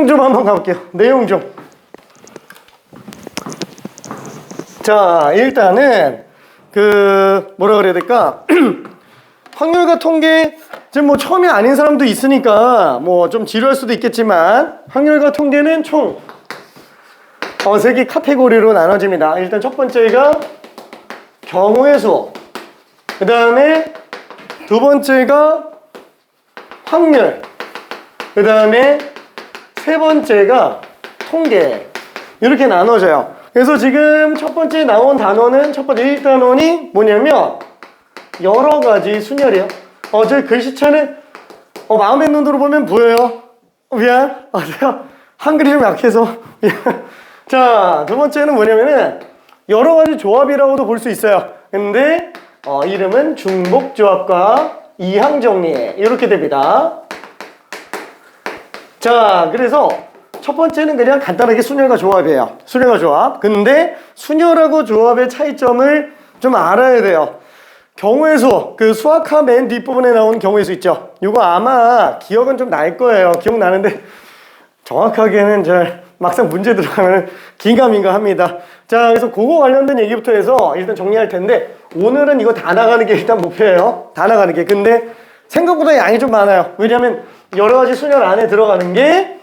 좀 한번 가볼게요. 내용 좀. 자, 일단은 뭐라 그래야 될까? 확률과 통계, 지금 뭐 처음이 아닌 사람도 있으니까 뭐 좀 지루할 수도 있겠지만, 확률과 통계는 총 3개 카테고리로 나눠집니다. 일단 첫 번째가 경우의 수, 그 다음에 두 번째가 확률, 그 다음에 세 번째가 통계. 이렇게 나눠져요. 그래서 지금 첫 번째 나온 단어는, 첫 번째 1단원이 뭐냐면 여러 가지 순열이에요. 저 글씨체는 마음의 눈으로 보면 보여요. 미안. 제가 한글이 좀 약해서 미안. 자, 두 번째는 뭐냐면은 여러 가지 조합이라고도 볼 수 있어요. 근데 이름은 중복조합과 이항정리 이렇게 됩니다. 자, 그래서 첫 번째는 그냥 간단하게 순열과 조합이에요. 순열과 조합. 근데 순열하고 조합의 차이점을 좀 알아야 돼요. 경우의 수, 수학화 맨 뒷부분에 나온 경우의 수 있죠. 이거 아마 기억은 좀 날 거예요. 기억나는데 정확하게는 잘 막상 문제 들어가면 긴가민가 합니다. 자, 그래서 그거 관련된 얘기부터 해서 일단 정리할 텐데, 오늘은 이거 다 나가는 게 일단 목표예요. 다 나가는 게. 근데 생각보다 양이 좀 많아요. 왜냐면 여러 가지 순열 안에 들어가는 게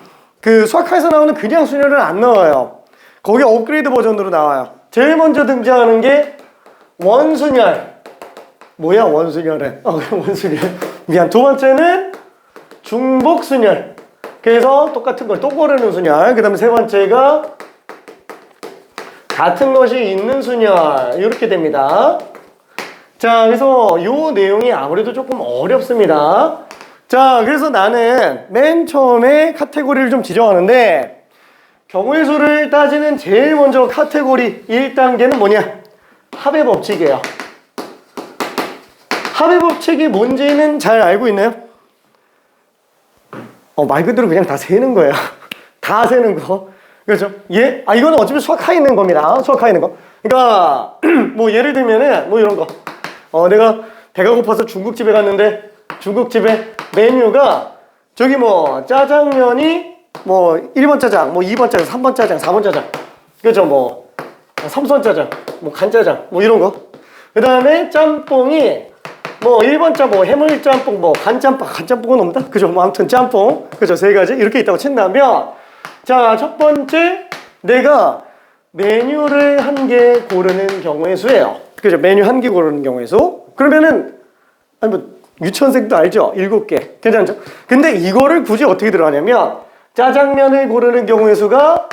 수학화에서 나오는 그냥 순열을 안 넣어요. 거기 업그레이드 버전으로 나와요. 제일 먼저 등장하는 게 원순열. 뭐야 원순열은? 원순열. 미안. 두 번째는 중복순열. 그래서 똑같은 걸 또 고르는 순열. 그 다음에 세 번째가 같은 것이 있는 순열. 이렇게 됩니다. 자, 그래서 이 내용이 아무래도 조금 어렵습니다. 자, 그래서 나는 맨 처음에 카테고리를 좀 지정하는데, 경우의 수를 따지는 제일 먼저 카테고리 1단계는 뭐냐? 합의 법칙이에요. 합의 법칙이 뭔지는 잘 알고 있나요? 말 그대로 그냥 다 세는 거예요. 다 세는 거. 그렇죠? 이거는 어차피 수학하에 있는 겁니다. 수학하에 있는 거. 그러니까, 뭐 예를 들면은, 뭐 이런 거. 내가 배가 고파서 중국집에 갔는데, 중국집에 메뉴가, 저기 뭐, 짜장면이, 뭐, 1번 짜장, 뭐, 2번 짜장, 3번 짜장, 4번 짜장. 그렇죠? 뭐, 삼선 짜장, 뭐, 간짜장, 뭐, 이런 거. 그 다음에 짬뽕이, 뭐 1번 짬뽕, 해물짬뽕, 뭐 간짬뽕은 없나? 그죠? 뭐 아무튼 짬뽕, 그죠? 세 가지 이렇게 있다고 친다면, 자, 첫 번째 내가 메뉴를 한 개 고르는 경우의 수예요. 그죠? 메뉴 한 개 고르는 경우의 수. 그러면은 뭐 유치원생도 알죠? 7개 괜찮죠? 근데 이거를 굳이 어떻게 들어가냐면, 짜장면을 고르는 경우의 수가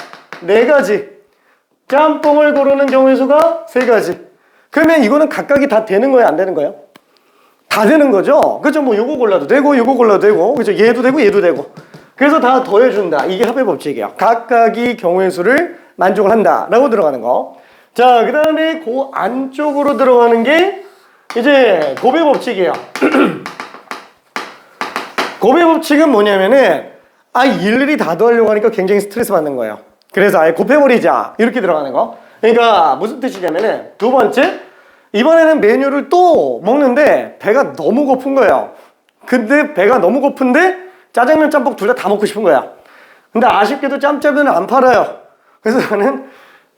4가지, 짬뽕을 고르는 경우의 수가 3가지. 그러면 이거는 각각이 다 되는 거예요? 안 되는 거예요? 다 되는 거죠? 그죠? 뭐 요거 골라도 되고 요거 골라도 되고, 그죠? 얘도 되고 얘도 되고. 그래서 다 더해준다. 이게 합의 법칙이에요. 각각이 경우의 수를 만족을 한다 라고 들어가는 거. 자, 그 다음에 그 안쪽으로 들어가는 게 이제 곱의 법칙이에요. 곱의 법칙은 뭐냐면은, 일일이 다 더하려고 하니까 굉장히 스트레스 받는 거예요. 그래서 아예 곱해버리자 이렇게 들어가는 거. 그러니까 무슨 뜻이냐면은, 두 번째, 이번에는 메뉴를 또 먹는데 배가 너무 고픈 거예요. 근데 배가 너무 고픈데 짜장면, 짬뽕 둘 다 먹고 싶은 거야. 근데 아쉽게도 짬짜면은 안 팔아요. 그래서 나는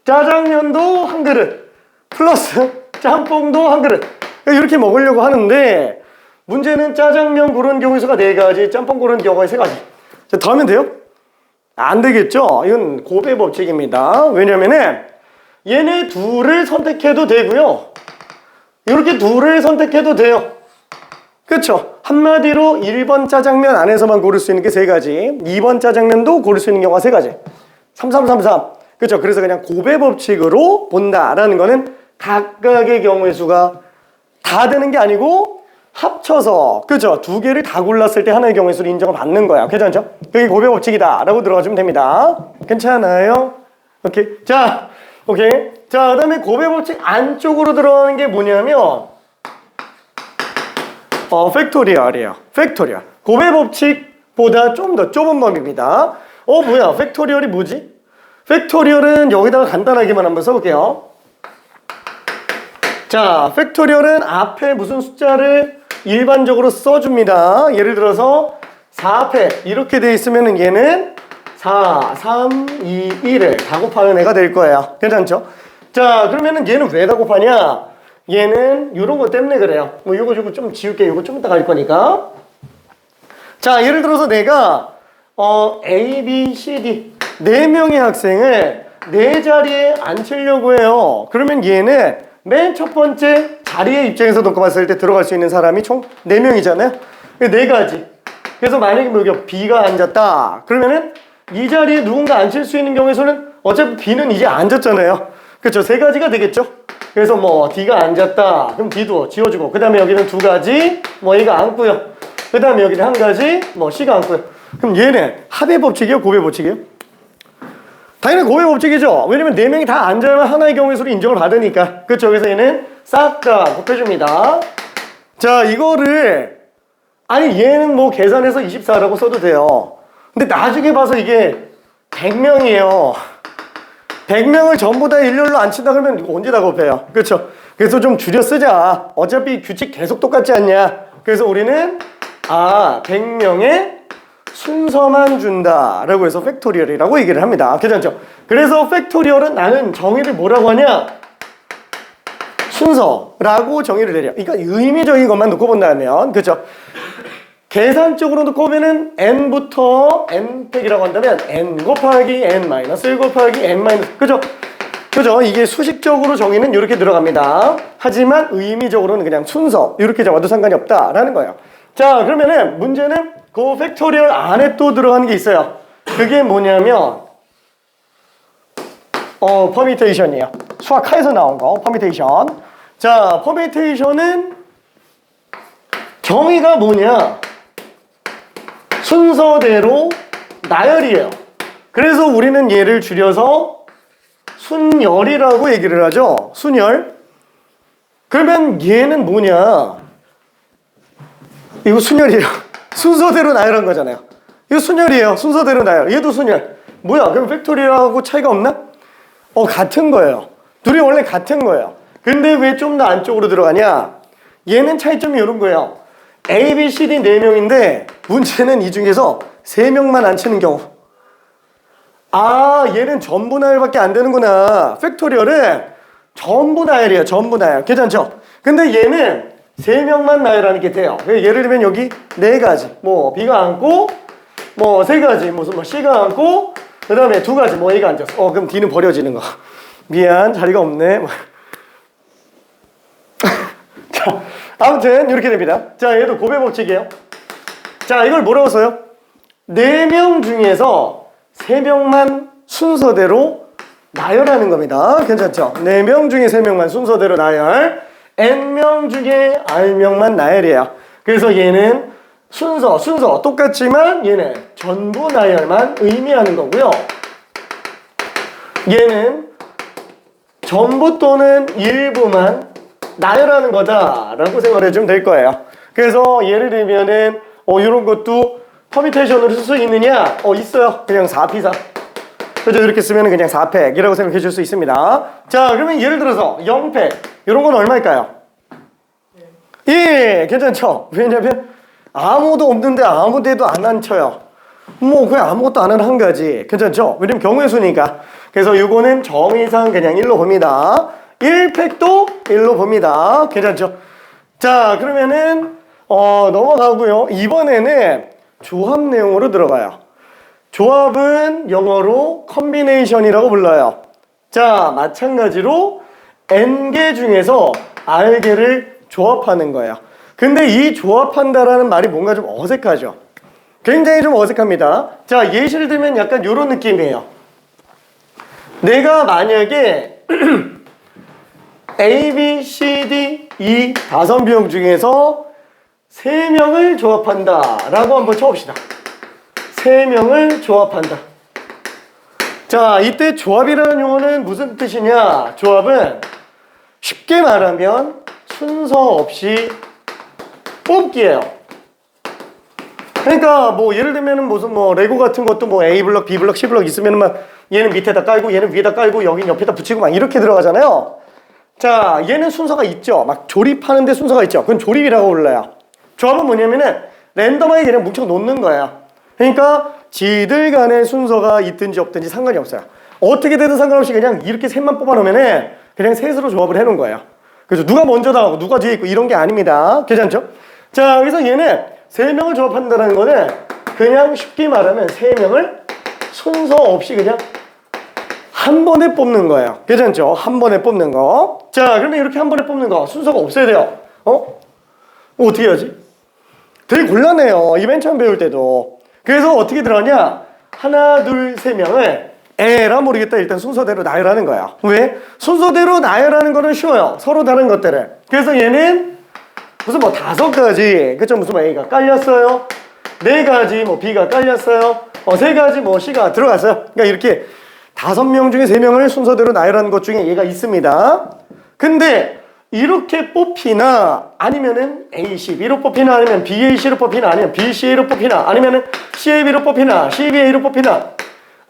짜장면도 한 그릇 플러스 짬뽕도 한 그릇 이렇게 먹으려고 하는데, 문제는 짜장면 고르는 경우의 수가 4가지, 짬뽕 고르는 경우가 3가지. 자, 더 하면 돼요? 안 되겠죠? 이건 곱의 법칙입니다. 왜냐면은 얘네 둘을 선택해도 되고요, 이렇게 둘을 선택해도 돼요. 그쵸? 한마디로 1번 짜장면 안에서만 고를 수 있는 게 3가지, 2번 짜장면도 고를 수 있는 경우가 3가지. 3333. 그쵸? 그래서 그냥 곱의 법칙으로 본다라는 거는 각각의 경우의 수가 다 되는 게 아니고 합쳐서, 그쵸? 2개를 다 골랐을 때 하나의 경우의 수를 인정을 받는 거야. 괜찮죠? 그게 곱의 법칙이다 라고 들어가주면 됩니다. 괜찮아요? 오케이. 자, 오케이. 자, 그 다음에 곱의 법칙 안쪽으로 들어가는 게 뭐냐면 팩토리얼이에요. 팩토리얼. 곱의 법칙보다 좀 더 좁은 범위입니다. 뭐야? 팩토리얼이 뭐지? 팩토리얼은 여기다가 간단하게만 한번 써볼게요. 자, 팩토리얼은 앞에 무슨 숫자를 일반적으로 써줍니다. 예를 들어서 4패 이렇게 돼 있으면 얘는 4, 3, 2, 1을 다 곱하는 애가 될 거예요. 괜찮죠? 자, 그러면은 얘는 왜 다 곱하냐? 얘는 요런 거 때문에 그래요. 뭐 요거 좀 지울게. 요거 좀 이따 갈 거니까. 자, 예를 들어서 내가 A, B, C, D 네 명의 학생을 네 자리에 앉히려고 해요. 그러면 얘는 맨 첫 번째 자리의 입장에서 놓고 봤을 때 들어갈 수 있는 사람이 총 4명이잖아요. 네 가지. 그래서 만약에 뭐 여기 B가 앉았다. 그러면은 이 자리에 누군가 앉힐 수 있는 경우에서는 어차피 B는 이제 앉았잖아요. 그렇죠? 세 가지가 되겠죠? 그래서 뭐 D가 앉았다. 그럼 D도 지워주고. 그 다음에 여기는 두 가지. 뭐 A가 앉고요. 그 다음에 여기는 한 가지. 뭐 C가 앉고요. 그럼 얘는 합의 법칙이요? 곱의 법칙이요? 당연히 곱의 법칙이죠. 왜냐면 네 명이 다 앉아야만 하나의 경우의 수를 인정을 받으니까. 그렇죠? 그래서 얘는 싹 다 곱해줍니다. 자, 이거를 아니 얘는 뭐 계산해서 24라고 써도 돼요. 근데 나중에 봐서 이게 100명이에요. 100명을 전부 다 일렬로 앉힌다 그러면 이거 언제 다 곱해요? 그렇죠? 그래서 좀 줄여 쓰자. 어차피 규칙 계속 똑같지 않냐? 그래서 우리는 100명의 순서만 준다라고 해서 팩토리얼이라고 얘기를 합니다. 괜찮죠? 그래서 팩토리얼은 나는 정의를 뭐라고 하냐? 순서라고 정의를 내려. 그러니까 의미적인 것만 놓고 본다면, 그렇죠? 계산적으로 놓고 보면은 n부터 n팩이라고 한다면 n 곱하기 n 마이너스 1 곱하기 n 마이너스, 그죠? 그죠? 이게 수식적으로 정의는 이렇게 들어갑니다. 하지만 의미적으로는 그냥 순서 이렇게 잡아도 상관이 없다라는 거예요. 자, 그러면은 문제는 그 팩토리얼 안에 또 들어가는 게 있어요. 그게 뭐냐면 퍼미테이션이에요. 수학하에서 나온 거, 퍼미테이션. 자, 퍼미테이션은 정의가 뭐냐? 순서대로 나열이에요. 그래서 우리는 얘를 줄여서 순열이라고 얘기를 하죠. 순열. 그러면 얘는 뭐냐? 이거 순열이에요. 순서대로 나열한 거잖아요. 이거 순열이에요. 순서대로 나열. 얘도 순열. 뭐야? 그럼 팩토리얼하고 차이가 없나? 같은 거예요. 둘이 원래 같은 거예요. 근데 왜 좀 더 안쪽으로 들어가냐? 얘는 차이점이 이런 거예요. A, B, C, D 4명인데 문제는 이 중에서 3명만 앉히는 경우. 얘는 전부 나열밖에 안 되는구나. 팩토리얼은 전부 나열이에요. 전부 나열. 괜찮죠? 근데 얘는 3명만 나열하는 게 돼요. 예를 들면 여기 4가지. 뭐 B가 앉고 뭐 3가지. 무슨 뭐 C가 앉고 그 다음에 2가지. 뭐 A가 앉았어. 그럼 D는 버려지는 거. 미안, 자리가 없네. 자, 아무튼 이렇게 됩니다. 자, 얘도 곱의 법칙이에요. 자, 이걸 뭐라고 써요? 4명 중에서 3명만 순서대로 나열하는 겁니다. 괜찮죠? 4명 중에 3명만 순서대로 나열. n명 중에 r명만 나열이에요. 그래서 얘는 순서 똑같지만 얘는 전부 나열만 의미하는 거고요. 얘는 전부 또는 일부만 나열하는 거다라고 생각을 해주면 될 거예요. 그래서 예를 들면은 이런 것도 퍼미테이션으로 쓸 수 있느냐? 있어요. 그냥 4P4. 그죠? 이렇게 쓰면 그냥 4팩이라고 생각해 줄 수 있습니다. 자, 그러면 예를 들어서 0팩 이런 건 얼마일까요? 1. 괜찮죠? 왜냐면 아무도 없는데 아무 데도 안 앉혀요. 뭐 그냥 아무것도 안 하는 한 가지. 괜찮죠? 왜냐면 경우의 수니까. 그래서 이거는 정의상 그냥 1로 봅니다. 1팩도 1로 봅니다. 괜찮죠? 자, 그러면은 넘어가고요. 이번에는 조합 내용으로 들어가요. 조합은 영어로 컨비네이션이라고 불러요. 자, 마찬가지로 n개 중에서 r개를 조합하는 거예요. 근데 이 조합한다라는 말이 뭔가 좀 어색하죠? 굉장히 좀 어색합니다. 자, 예시를 들면 약간 이런 느낌이에요. 내가 만약에 A, B, C, D 이 5명 중에서 3명을 조합한다 라고 한번 쳐봅시다. 3명을 조합한다. 자, 이때 조합이라는 용어는 무슨 뜻이냐? 조합은 쉽게 말하면 순서 없이 뽑기예요. 그러니까 뭐 예를 들면은 무슨 뭐 레고 같은 것도 뭐 A 블럭, B 블럭, C 블럭 있으면은 막 얘는 밑에다 깔고 얘는 위에다 깔고 여긴 옆에다 붙이고 막 이렇게 들어가잖아요. 자, 얘는 순서가 있죠. 막 조립하는데 순서가 있죠. 그건 조립이라고 불러요. 조합은 뭐냐면은 랜덤하게 그냥 뭉쳐 놓는 거예요. 그러니까 지들 간의 순서가 있든지 없든지 상관이 없어요. 어떻게 되든 상관없이 그냥 이렇게 셋만 뽑아놓으면은 그냥 셋으로 조합을 해놓은 거예요. 그래서 누가 먼저 나오고 누가 뒤에 있고 이런 게 아닙니다. 괜찮죠? 자, 그래서 얘는 세 명을 조합한다는 거는 그냥 쉽게 말하면 세 명을 순서 없이 그냥 한 번에 뽑는 거예요. 괜찮죠? 한 번에 뽑는 거. 자, 그러면 이렇게 한 번에 뽑는 거 순서가 없어야 돼요. 어떻게 해야지? 되게 곤란해요. 이 맨 처음 배울 때도. 그래서 어떻게 들어가냐? 하나, 둘, 세 명을 에라 모르겠다. 일단 순서대로 나열하는 거야. 왜? 순서대로 나열하는 거는 쉬워요. 서로 다른 것들을. 그래서 얘는 무슨 뭐 5가지, 그쵸? 무슨 뭐 A가 깔렸어요. 4가지 뭐 B가 깔렸어요. 3가지 뭐 C가 들어갔어요. 그러니까 이렇게 5명 중에 3명을 순서대로 나열하는 것 중에 얘가 있습니다. 근데 이렇게 뽑히나 아니면은 A12로 뽑히나 아니면 BAC로 뽑히나 아니면 BCA로 뽑히나 아니면은 CAB로 뽑히나 CBA로 뽑히나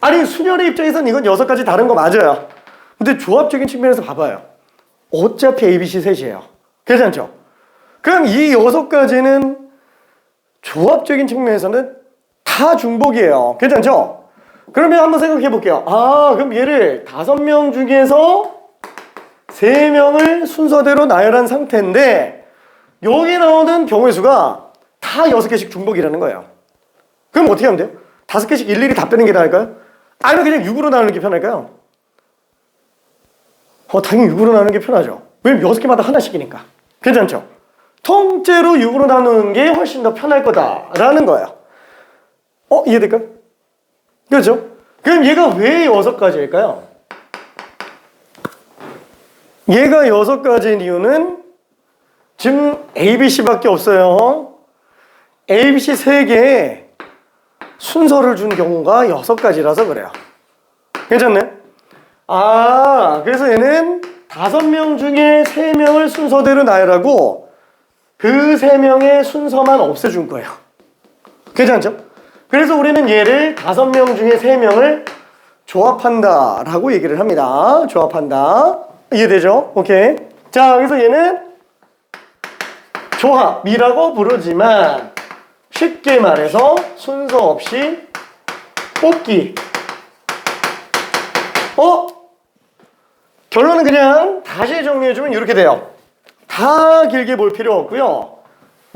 아니 수열의 입장에서는 이건 6가지 다른 거 맞아요. 근데 조합적인 측면에서 봐봐요. 어차피 ABC 셋이에요. 괜찮죠? 그럼 이 6가지는 조합적인 측면에서는 다 중복이에요. 괜찮죠? 그러면 한번 생각해 볼게요. 그럼 얘를 5명 중에서 3명을 순서대로 나열한 상태인데 여기 나오는 경우의 수가 다 6개씩 중복이라는 거예요. 그럼 어떻게 하면 돼요? 5개씩 일일이 다 빼는 게 나을까요? 아니면 그냥 6으로 나누는 게 편할까요? 당연히 6으로 나누는 게 편하죠. 왜냐면 6개마다 하나씩이니까. 괜찮죠? 통째로 6으로 나누는 게 훨씬 더 편할 거다라는 거예요. 이해될까요? 그렇죠? 그럼 얘가 왜 6가지일까요? 얘가 6가지인 이유는 지금 ABC밖에 없어요. ABC 3개에 순서를 준 경우가 6가지라서 그래요. 괜찮네? 그래서 얘는 5명 중에 3명을 순서대로 나열하고 그 3명의 순서만 없애준 거예요. 괜찮죠? 그래서 우리는 얘를 5명 중에 3명을 조합한다 라고 얘기를 합니다. 조합한다. 이해되죠? 오케이. 자, 그래서 얘는 조합이라고 부르지만 쉽게 말해서 순서 없이 뽑기. 결론은 그냥 다시 정리해주면 이렇게 돼요. 다 길게 볼 필요 없고요.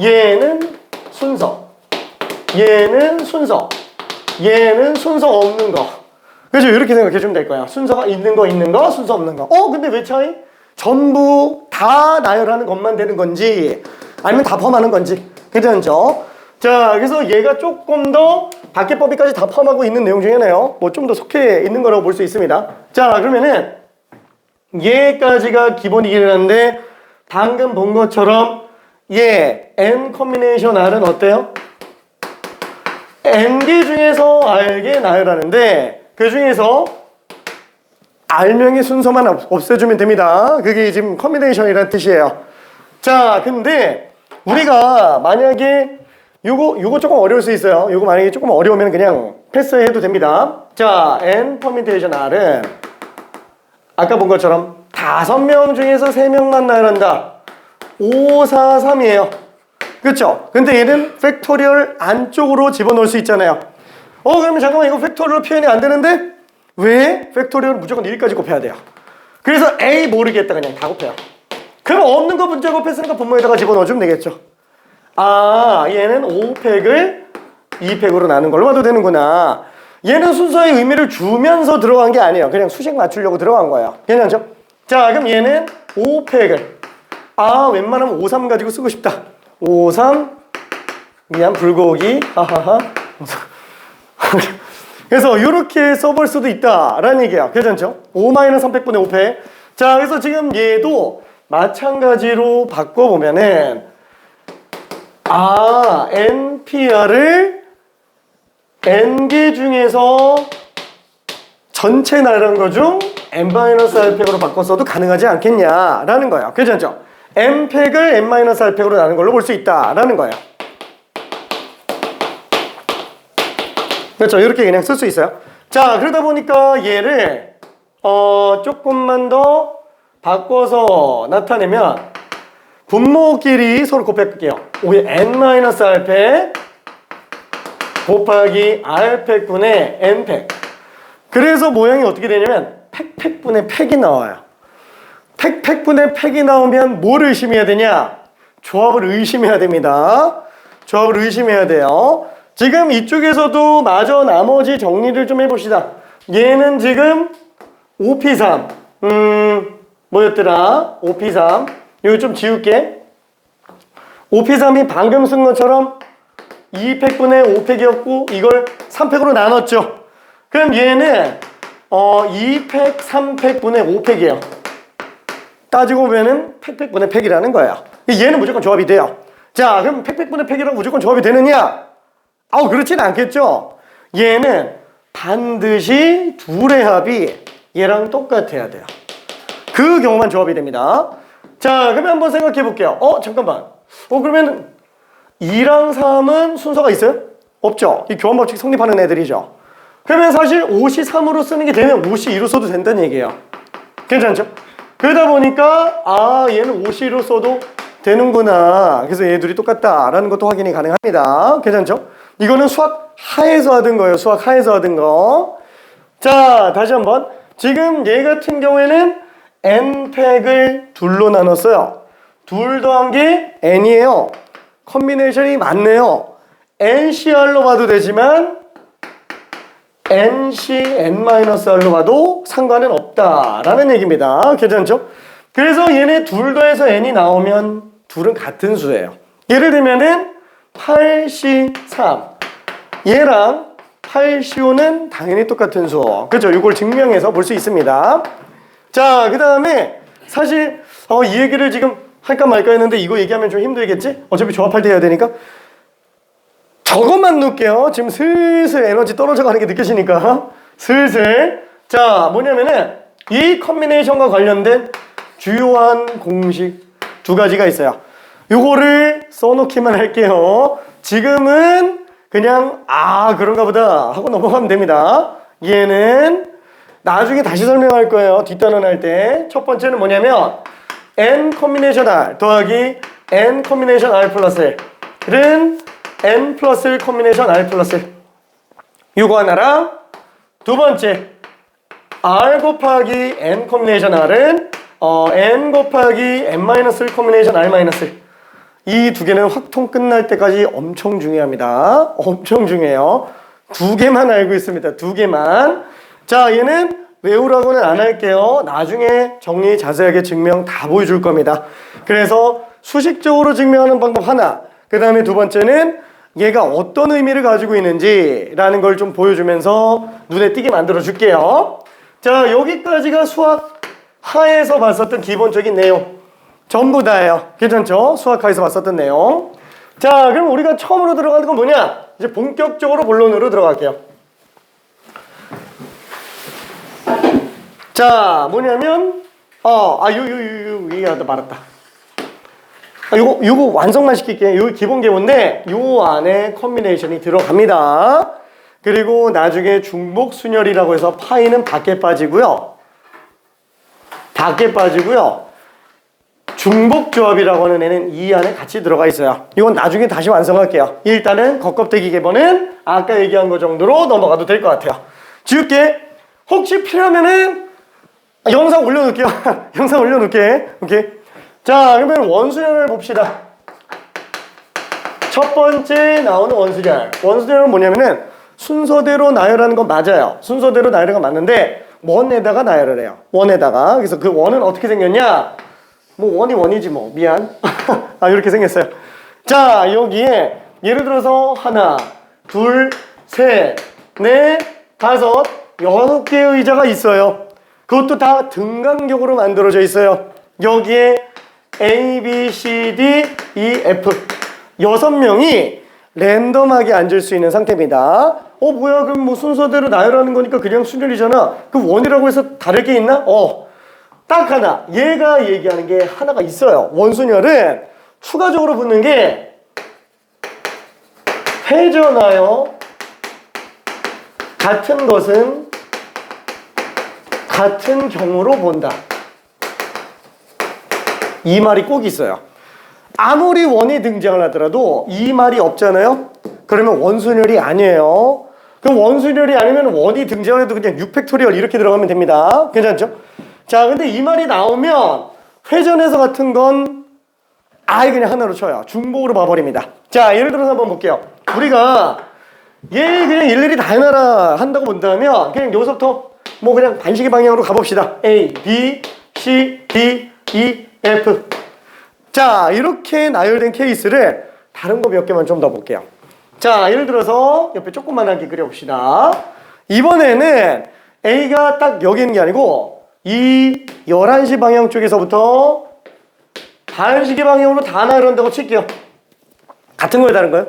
얘는 순서, 얘는 순서, 얘는 순서 없는 거. 그죠? 이렇게 생각해주면 될 거야. 순서가 있는 거, 순서 없는 거. 근데 왜 차이? 전부 다 나열하는 것만 되는 건지 아니면 다 포함하는 건지. 괜찮죠? 자, 그래서 얘가 조금 더 밖에법이까지 다 포함하고 있는 내용 중에 하나요. 뭐 좀 더 속해 있는 거라고 볼 수 있습니다. 자, 그러면은 얘까지가 기본이긴 한데 방금 본 것처럼 얘 N 커뮤니케이션 R은 어때요? N개 중에서 R개 나열하는데 그 중에서 R명의 순서만 없애주면 됩니다. 그게 지금 커뮤니케이션이라는 뜻이에요. 자, 근데 우리가 만약에 요거 조금 어려울 수 있어요. 요거 만약에 조금 어려우면 그냥 패스해도 됩니다. 자, N 퍼뮤테이션 R은 아까 본 것처럼 5명 중에서 3명만 나열한다. 5, 4, 3이에요. 그렇죠? 근데 얘는 팩토리얼 안쪽으로 집어넣을 수 있잖아요. 그러면 잠깐만 이거 팩토리얼 표현이 안 되는데? 왜? 팩토리얼 무조건 1까지 곱해야 돼요. 그래서 A 모르겠다 그냥 다 곱해요. 그럼 없는 거 문자 곱했으니까 분모에다가 집어넣어주면 되겠죠. 얘는 5팩을 2팩으로 나눈 걸로 봐도 되는구나. 얘는 순서의 의미를 주면서 들어간 게 아니에요. 그냥 수식 맞추려고 들어간 거예요. 괜찮죠? 자, 그럼 얘는 5팩을 웬만하면 5, 3 가지고 쓰고 싶다. 5, 3 미안 불고기 하하하. 그래서 이렇게 써볼 수도 있다라는 얘기야. 괜찮죠? 5-300분의 5팩. 자, 그래서 지금 얘도 마찬가지로 바꿔보면은 NPR을 N개 중에서 전체 나열한 거 중 N-R팩으로 바꿨어도 가능하지 않겠냐라는 거예요. 괜찮죠? N팩을 N-R팩으로 나눈 걸로 볼 수 있다라는 거예요. 그렇죠? 이렇게 그냥 쓸 수 있어요. 자, 그러다 보니까 얘를 조금만 더 바꿔서 나타내면 분모끼리 서로 곱해볼게요. N-R팩 곱하기 R팩분의 N팩. 그래서 모양이 어떻게 되냐면 팩분의 팩이 나와요. 팩분의 팩이 나오면 뭘 의심해야 되냐? 조합을 의심해야 됩니다. 조합을 의심해야 돼요. 지금 이쪽에서도 마저 나머지 정리를 좀 해봅시다. 얘는 지금 5P3 뭐였더라? 5P3 이거 좀 지울게. 5P3이 방금 쓴 것처럼 2팩분의 5팩이었고 이걸 3팩으로 나눴죠. 그럼 얘는 2팩, 3팩분의 5팩이에요. 따지고 보면은 팩분의 팩이라는 거예요. 얘는 무조건 조합이 돼요. 자, 그럼 팩분의 팩이랑 무조건 조합이 되느냐? 그렇진 않겠죠. 얘는 반드시 둘의 합이 얘랑 똑같아야 돼요. 그 경우만 조합이 됩니다. 자, 그러면 한번 생각해 볼게요. 잠깐만. 그러면 2랑 3은 순서가 있어요? 없죠. 이 교환 법칙 성립하는 애들이죠. 그러면 사실 5시 3으로 쓰는 게 되면 5시 2로 써도 된다는 얘기예요. 괜찮죠? 그러다 보니까 얘는 5시 2로 써도 되는구나. 그래서 얘 둘이 똑같다라는 것도 확인이 가능합니다. 괜찮죠? 이거는 수학 하에서 하던 거예요. 수학 하에서 하던 거. 자, 다시 한번. 지금 얘 같은 경우에는 n팩을 둘로 나눴어요. 둘 더한 게 n이에요. 컨비네이션이 맞네요. NCR로 봐도 되지만 NC-N-R로 봐도 상관은 없다라는 얘기입니다. 괜찮죠? 그래서 얘네 둘 더해서 n이 나오면 둘은 같은 수예요. 예를 들면은 8C3 얘랑 8C5는 당연히 똑같은 수. 그렇죠? 이걸 증명해서 볼 수 있습니다. 자, 그 다음에 사실 이 얘기를 지금 할까 말까 했는데 이거 얘기하면 좀 힘들겠지? 어차피 조합할 때 해야 되니까 저것만 놓을게요. 지금 슬슬 에너지 떨어져 가는 게 느껴지니까 슬슬. 자, 뭐냐면은 이 컨비네이션과 관련된 주요한 공식 두 가지가 있어요. 요거를 써놓기만 할게요. 지금은 그냥 그런가 보다 하고 넘어가면 됩니다. 얘는 나중에 다시 설명할 거예요. 뒷단원 할 때. 첫 번째는 뭐냐면 n 컨비네이션 r 더하기 n 컨비네이션 r 플러스 1은 n 플러스 1 컨비네이션 r 플러스 1 요거 하나랑 두 번째 r 곱하기 n 컨비네이션 r은 n 곱하기 n-1 컨비네이션 r-1 이 두 개는 확통 끝날 때까지 엄청 중요합니다. 엄청 중요해요. 두 개만 알고 있습니다. 두 개만. 자, 얘는 외우라고는 안 할게요. 나중에 정리 자세하게 증명 다 보여줄 겁니다. 그래서 수식적으로 증명하는 방법 하나, 그 다음에 두 번째는 얘가 어떤 의미를 가지고 있는지라는 걸 좀 보여주면서 눈에 띄게 만들어 줄게요. 자, 여기까지가 수학 하에서 봤었던 기본적인 내용 전부 다예요. 괜찮죠? 수학 하에서 봤었던 내용. 자, 그럼 우리가 처음으로 들어가는 건 뭐냐? 이제 본격적으로 본론으로 들어갈게요. 자, 뭐냐면 이거 말았다. 요거 완성만 시킬게요. 요 기본 계문인데 요 안에 컨비네이션이 들어갑니다. 그리고 나중에 중복 순열이라고 해서 파이는 밖에 빠지고요. 중복 조합이라고 하는 애는 이 안에 같이 들어가 있어요. 이건 나중에 다시 완성할게요. 일단은 겉껍데기 계문은 아까 얘기한 거 정도로 넘어가도 될 것 같아요. 지울게. 혹시 필요하면은 영상 올려놓을게요. 영상 올려놓을게. 오케이. 자, 그러면 원수열을 봅시다. 첫 번째 나오는 원수열. 원수열은 뭐냐면은 순서대로 나열하는 건 맞아요. 순서대로 나열하는 건 맞는데 원에다가 나열을 해요. 원에다가. 그래서 그 원은 어떻게 생겼냐? 뭐 원이 원이지 뭐. 미안. 이렇게 생겼어요. 자, 여기에 예를 들어서 하나, 둘, 셋, 넷, 다섯, 6개의 의자가 있어요. 그것도 다 등간격으로 만들어져 있어요. 여기에 A, B, C, D, E, F 6명이 랜덤하게 앉을 수 있는 상태입니다. 뭐야, 그럼 뭐 순서대로 나열하는 거니까 그냥 순열이잖아. 그 원이라고 해서 다를 게 있나? 딱 하나. 얘가 얘기하는 게 하나가 있어요. 원순열은 추가적으로 붙는 게 회전하여 같은 것은 같은 경우로 본다. 이 말이 꼭 있어요. 아무리 원이 등장을 하더라도 이 말이 없잖아요. 그러면 원순열이 아니에요. 그럼 원순열이 아니면 원이 등장을 해도 그냥 6팩토리얼 이렇게 들어가면 됩니다. 괜찮죠? 자, 근데 이 말이 나오면 회전해서 같은 건 아예 그냥 하나로 쳐요. 중복으로 봐버립니다. 자, 예를 들어서 한번 볼게요. 우리가 얘 그냥 일일이 다 해놔라 한다고 본다면 그냥 여기서부터 뭐 그냥 반시계 방향으로 가봅시다. A, B, C, D, E, F. 자, 이렇게 나열된 케이스를 다른 거 몇 개만 좀 더 볼게요. 자, 예를 들어서 옆에 조그만하게 그려봅시다. 이번에는 A가 딱 여기 있는 게 아니고 이 11시 방향 쪽에서부터 반시계 방향으로 다 나열한다고 칠게요. 같은 거예요, 다른 거예요?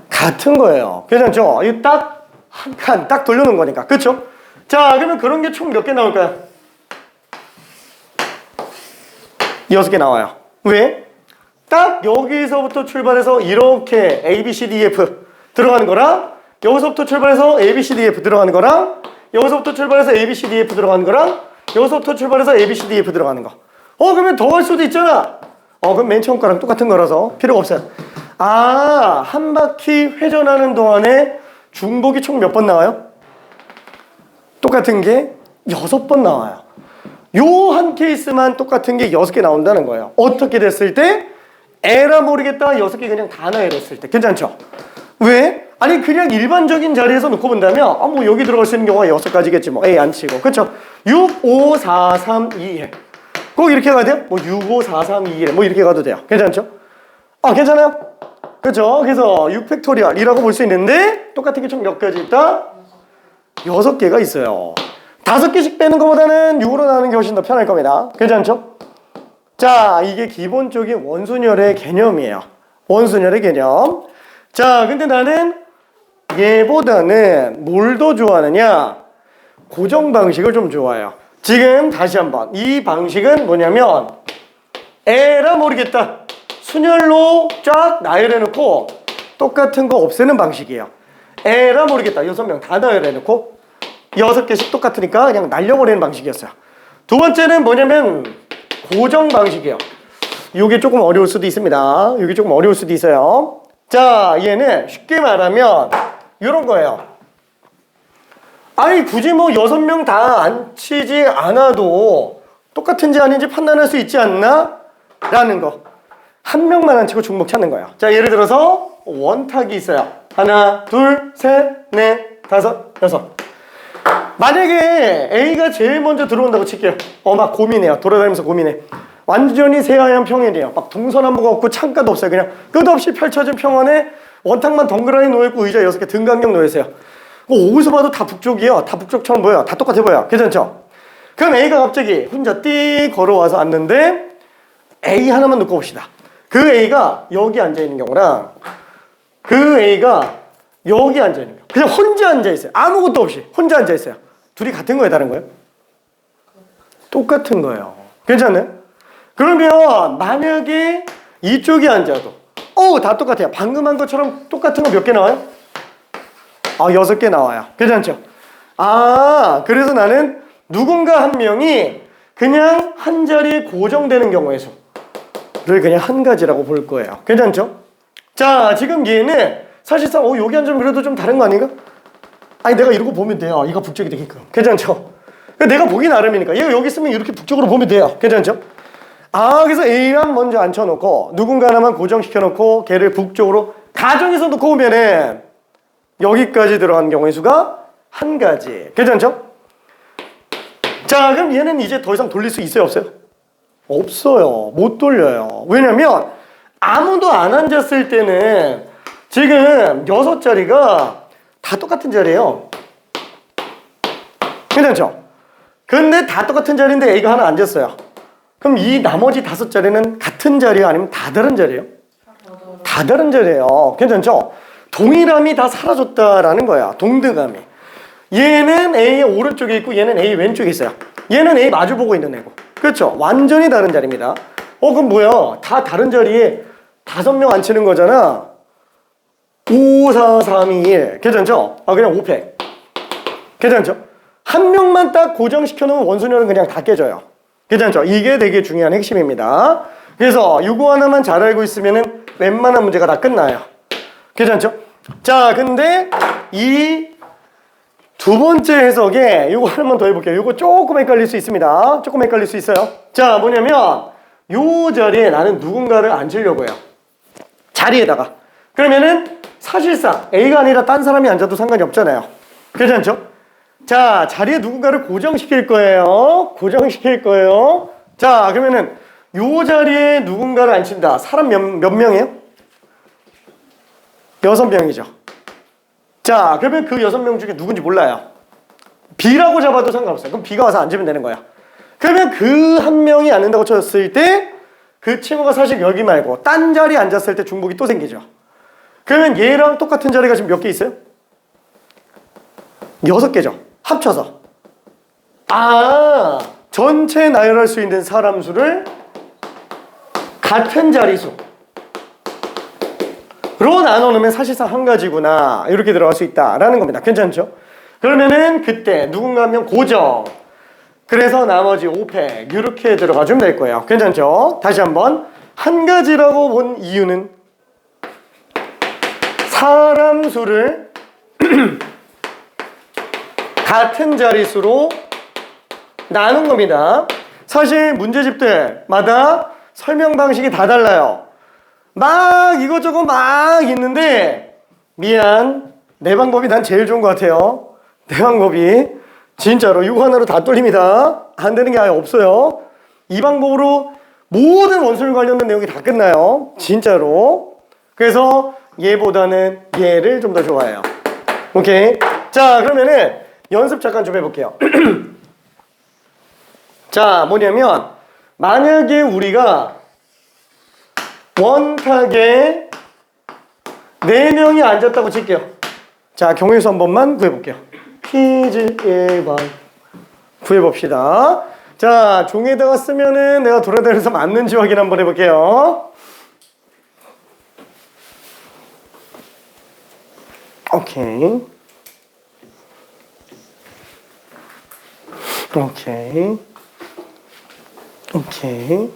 같은 거예요. 괜찮죠? 이 딱 한 칸 딱 돌려놓은 거니까. 그렇죠? 자, 그러면 그런 게 총 몇 개 나올까요? 6개 나와요. 왜? 딱 여기서부터 출발해서 이렇게 A, B, C, D, F 들어가는 거랑 여기서부터 출발해서 A, B, C, D, F 들어가는 거랑 여기서부터 출발해서 A, B, C, D, F 들어가는 거랑 여기서부터 출발해서 A, B, C, D, F 들어가는 거. 그러면 더 할 수도 있잖아. 그럼 맨 처음 거랑 똑같은 거라서 필요가 없어요. 아, 한 바퀴 회전하는 동안에 중복이 총 몇 번 나와요? 똑같은 게 6번 나와요. 요 한 케이스만 똑같은 게 6개 나온다는 거예요. 어떻게 됐을 때? 에라 모르겠다 6개 그냥 다 나열했을 때. 괜찮죠? 왜? 아니 그냥 일반적인 자리에서 놓고 본다면 뭐 여기 들어갈 수 있는 경우가 6가지겠지 뭐 A 안 치고. 그렇죠? 6, 5, 4, 3, 2, 1 꼭 이렇게 가도 돼요? 뭐 6, 5, 4, 3, 2, 1 뭐 이렇게 가도 돼요. 괜찮죠? 괜찮아요? 그렇죠? 그래서 6팩토리얼이라고 볼 수 있는데 똑같은 게 총 몇 가지 있다? 6개가 있어요. 5개씩 빼는 것보다는 6으로 나누는 게 훨씬 더 편할 겁니다. 괜찮죠? 자, 이게 기본적인 원순열의 개념이에요. 원순열의 개념. 자, 근데 나는 얘보다는 뭘 더 좋아하느냐? 고정 방식을 좀 좋아해요. 지금 다시 한번 이 방식은 뭐냐면 에라 모르겠다. 순열로 쫙 나열해놓고 똑같은 거 없애는 방식이에요. 에라 모르겠다. 6명 다 나열해놓고 6개씩 똑같으니까 그냥 날려버리는 방식이었어요. 두 번째는 뭐냐면 고정 방식이에요. 이게 조금 어려울 수도 있습니다. 이게 조금 어려울 수도 있어요. 자, 얘는 쉽게 말하면 이런 거예요. 아니 굳이 뭐 6명 다 안 치지 않아도 똑같은지 아닌지 판단할 수 있지 않나? 라는 거. 한 명만 안 치고 중복 찾는 거예요. 자, 예를 들어서 원탁이 있어요. 하나, 둘, 셋, 넷, 다섯, 여섯. 만약에 A가 제일 먼저 들어온다고 칠게요. 막 고민해요. 돌아다니면서 고민해. 완전히 새하얀 평원이에요. 막 동서남북 없고 창가도 없어요. 그냥 끝없이 펼쳐진 평원에 원탁만 덩그러니 놓여있고 의자 6개 등간격 놓여있어요. 어디서 봐도 다 북쪽이에요. 다 북쪽처럼 보여요. 다 똑같아 보여요. 괜찮죠? 그럼 A가 갑자기 혼자 띠 걸어와서 앉는데 A 하나만 놓고 봅시다. 그 A가 여기 앉아있는 경우랑 그 A가 여기 앉아있는 경우. 그냥 혼자 앉아있어요. 아무것도 없이 혼자 앉아있어요. 둘이 같은 거예요? 다른 거예요? 똑같은 거예요. 괜찮아요? 그러면 만약에 이쪽이 앉아도 다 똑같아요. 방금 한 것처럼 똑같은 거 몇 개 나와요? 6개 나와요. 괜찮죠? 그래서 나는 누군가 한 명이 그냥 한 자리에 고정되는 경우의 수를 그냥 한 가지라고 볼 거예요. 괜찮죠? 자, 지금 얘는 사실상 여기 앉으면 그래도 좀 다른 거 아닌가? 아니 내가 이러고 보면 돼요. 이거 북쪽이 되게끔. 괜찮죠? 내가 보기 나름이니까 얘가 여기 있으면 이렇게 북쪽으로 보면 돼요. 괜찮죠? 그래서 A만 먼저 앉혀놓고 누군가 하나만 고정시켜놓고 걔를 북쪽으로 가정에서 놓고 오면은 여기까지 들어간 경우의 수가 한 가지. 괜찮죠? 자, 그럼 얘는 이제 더 이상 돌릴 수 있어요? 없어요? 없어요. 못 돌려요. 왜냐면 아무도 안 앉았을 때는 지금 6자리가 다 똑같은 자리예요. 괜찮죠? 근데 다 똑같은 자리인데 A가 하나 앉았어요. 그럼 이 나머지 5자리는 같은 자리예요? 아니면 다 다른 자리예요? 다 다른 자리예요. 괜찮죠? 동일함이 다 사라졌다라는 거야. 동등함이. 얘는 A 오른쪽에 있고 얘는 A 왼쪽에 있어요. 얘는 A 마주보고 있는 애고. 그렇죠? 완전히 다른 자리입니다. 그럼 뭐야? 다 다른 자리에 5명 앉히는 거잖아. 5, 4, 3, 2, 1. 괜찮죠? 그냥 5팩. 괜찮죠? 한 명만 딱 고정시켜 놓으면 원순열은 그냥 다 깨져요. 괜찮죠? 이게 되게 중요한 핵심입니다. 그래서 이거 하나만 잘 알고 있으면은 웬만한 문제가 다 끝나요. 괜찮죠? 자, 근데 이 두 번째 해석에 이거 하나만 더 해볼게요. 이거 조금 헷갈릴 수 있습니다. 조금 헷갈릴 수 있어요. 자, 뭐냐면 요 자리에 나는 누군가를 앉히려고 해요. 자리에다가. 그러면은 사실상 A가 아니라 딴 사람이 앉아도 상관이 없잖아요. 괜찮죠? 자, 자리에 누군가를 고정시킬 거예요. 고정시킬 거예요. 자, 그러면은 요 자리에 누군가를 앉힌다. 사람 몇 명이에요? 6명이죠. 자, 그러면 그 6명 중에 누군지 몰라요. B라고 잡아도 상관없어요. 그럼 B가 와서 앉으면 되는 거야. 그러면 그 한 명이 앉는다고 쳤을 때 그 친구가 사실 여기 말고 딴 자리에 앉았을 때 중복이 또 생기죠. 그러면 얘랑 똑같은 자리가 지금 몇 개 있어요? 6개죠. 합쳐서. 아, 전체 나열할 수 있는 사람 수를 같은 자리수로 나눠놓으면 사실상 한 가지구나. 이렇게 들어갈 수 있다라는 겁니다. 괜찮죠? 그러면은 그때 누군가 한 명 고정. 그래서 나머지 5팩 이렇게 들어가주면 될 거예요. 괜찮죠? 다시 한번. 한 가지라고 본 이유는 사람 수를 같은 자릿수로 나눈 겁니다. 사실 문제집들마다 설명 방식이 다 달라요. 막 이것저것 막 있는데 미안, 내 방법이 난 제일 좋은 것 같아요. 내 방법이 진짜로 이거 하나로 다 뚫립니다. 안 되는 게 아예 없어요. 이 방법으로 모든 원술 관련된 내용이 다 끝나요. 진짜로. 그래서 얘보다는 얘를 좀 더 좋아해요. 오케이. 자, 그러면은 연습 잠깐 좀 해볼게요. 자, 뭐냐면 만약에 우리가 원탁에 4명이 앉았다고 칠게요. 자, 경우에서 한 번만 구해볼게요. 퀴즈 1번 구해봅시다. 자, 종이에다가 쓰면은 내가 돌아다니면서 맞는지 확인 한번 해볼게요. 오케이. 오케이. 오케이.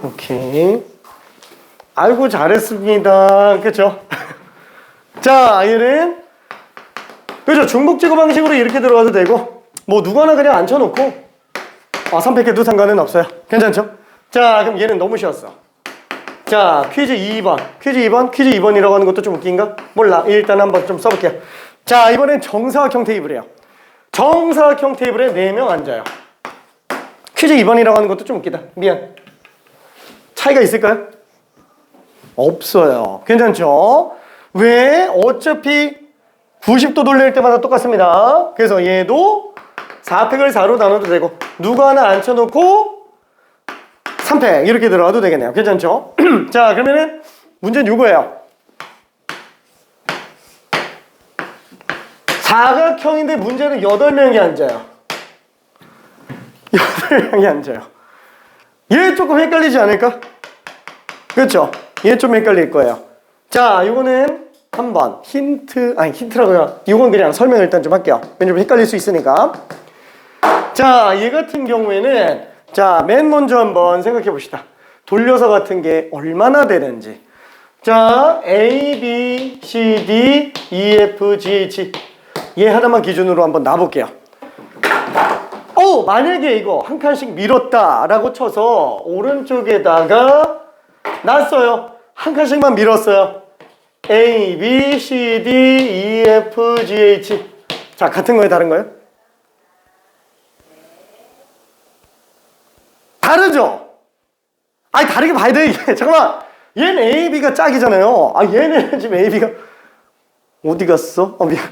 오케이. 아이고, 잘했습니다. 그쵸? 자, 얘는 그죠? 중복제거 방식으로 이렇게 들어가도 되고 뭐 누구 하나 그냥 앉혀놓고 3팩해도 상관은 없어요. 괜찮죠? 자, 그럼 얘는 너무 쉬웠어. 자, 퀴즈 2번. 퀴즈 2번? 퀴즈 2번이라고 하는 것도 좀 웃긴가? 몰라. 일단 한번 좀 써볼게요. 자, 이번엔 정사각형 테이블이에요. 정사각형 테이블에 4명 앉아요. 퀴즈 2번이라고 하는 것도 좀 웃기다. 미안. 차이가 있을까요? 없어요. 괜찮죠? 왜? 어차피 90도 돌릴 때마다 똑같습니다. 그래서 얘도 4팩을 4로 나눠도 되고 누구 하나 앉혀놓고 3팩 이렇게 들어가도 되겠네요. 괜찮죠? 자, 그러면은 문제는 이거예요. 사각형인데 문제는 8명이 앉아요. 8명이 앉아요. 얘 조금 헷갈리지 않을까? 그렇죠? 얘 좀 헷갈릴 거예요. 자, 이거는 한번 힌트라고요. 이건 그냥 설명을 일단 좀 할게요. 왜냐면 헷갈릴 수 있으니까. 자, 얘 같은 경우에는 자, 맨 먼저 한번 생각해 봅시다. 돌려서 같은 게 얼마나 되는지. 자, A, B, C, D, E, F, G, H 얘 하나만 기준으로 한번 놔볼게요. 만약에 이거 한 칸씩 밀었다라고 쳐서 오른쪽에다가 놨어요. 한 칸씩만 밀었어요. A, B, C, D, E, F, G, H. 자, 같은 거예요? 다른 거예요? 다르죠? 아니, 다르게 봐야 돼, 이게. 잠깐만. 얘는 A, B가 짝이잖아요. 얘는 지금 A, B가 어디 갔어? 미안.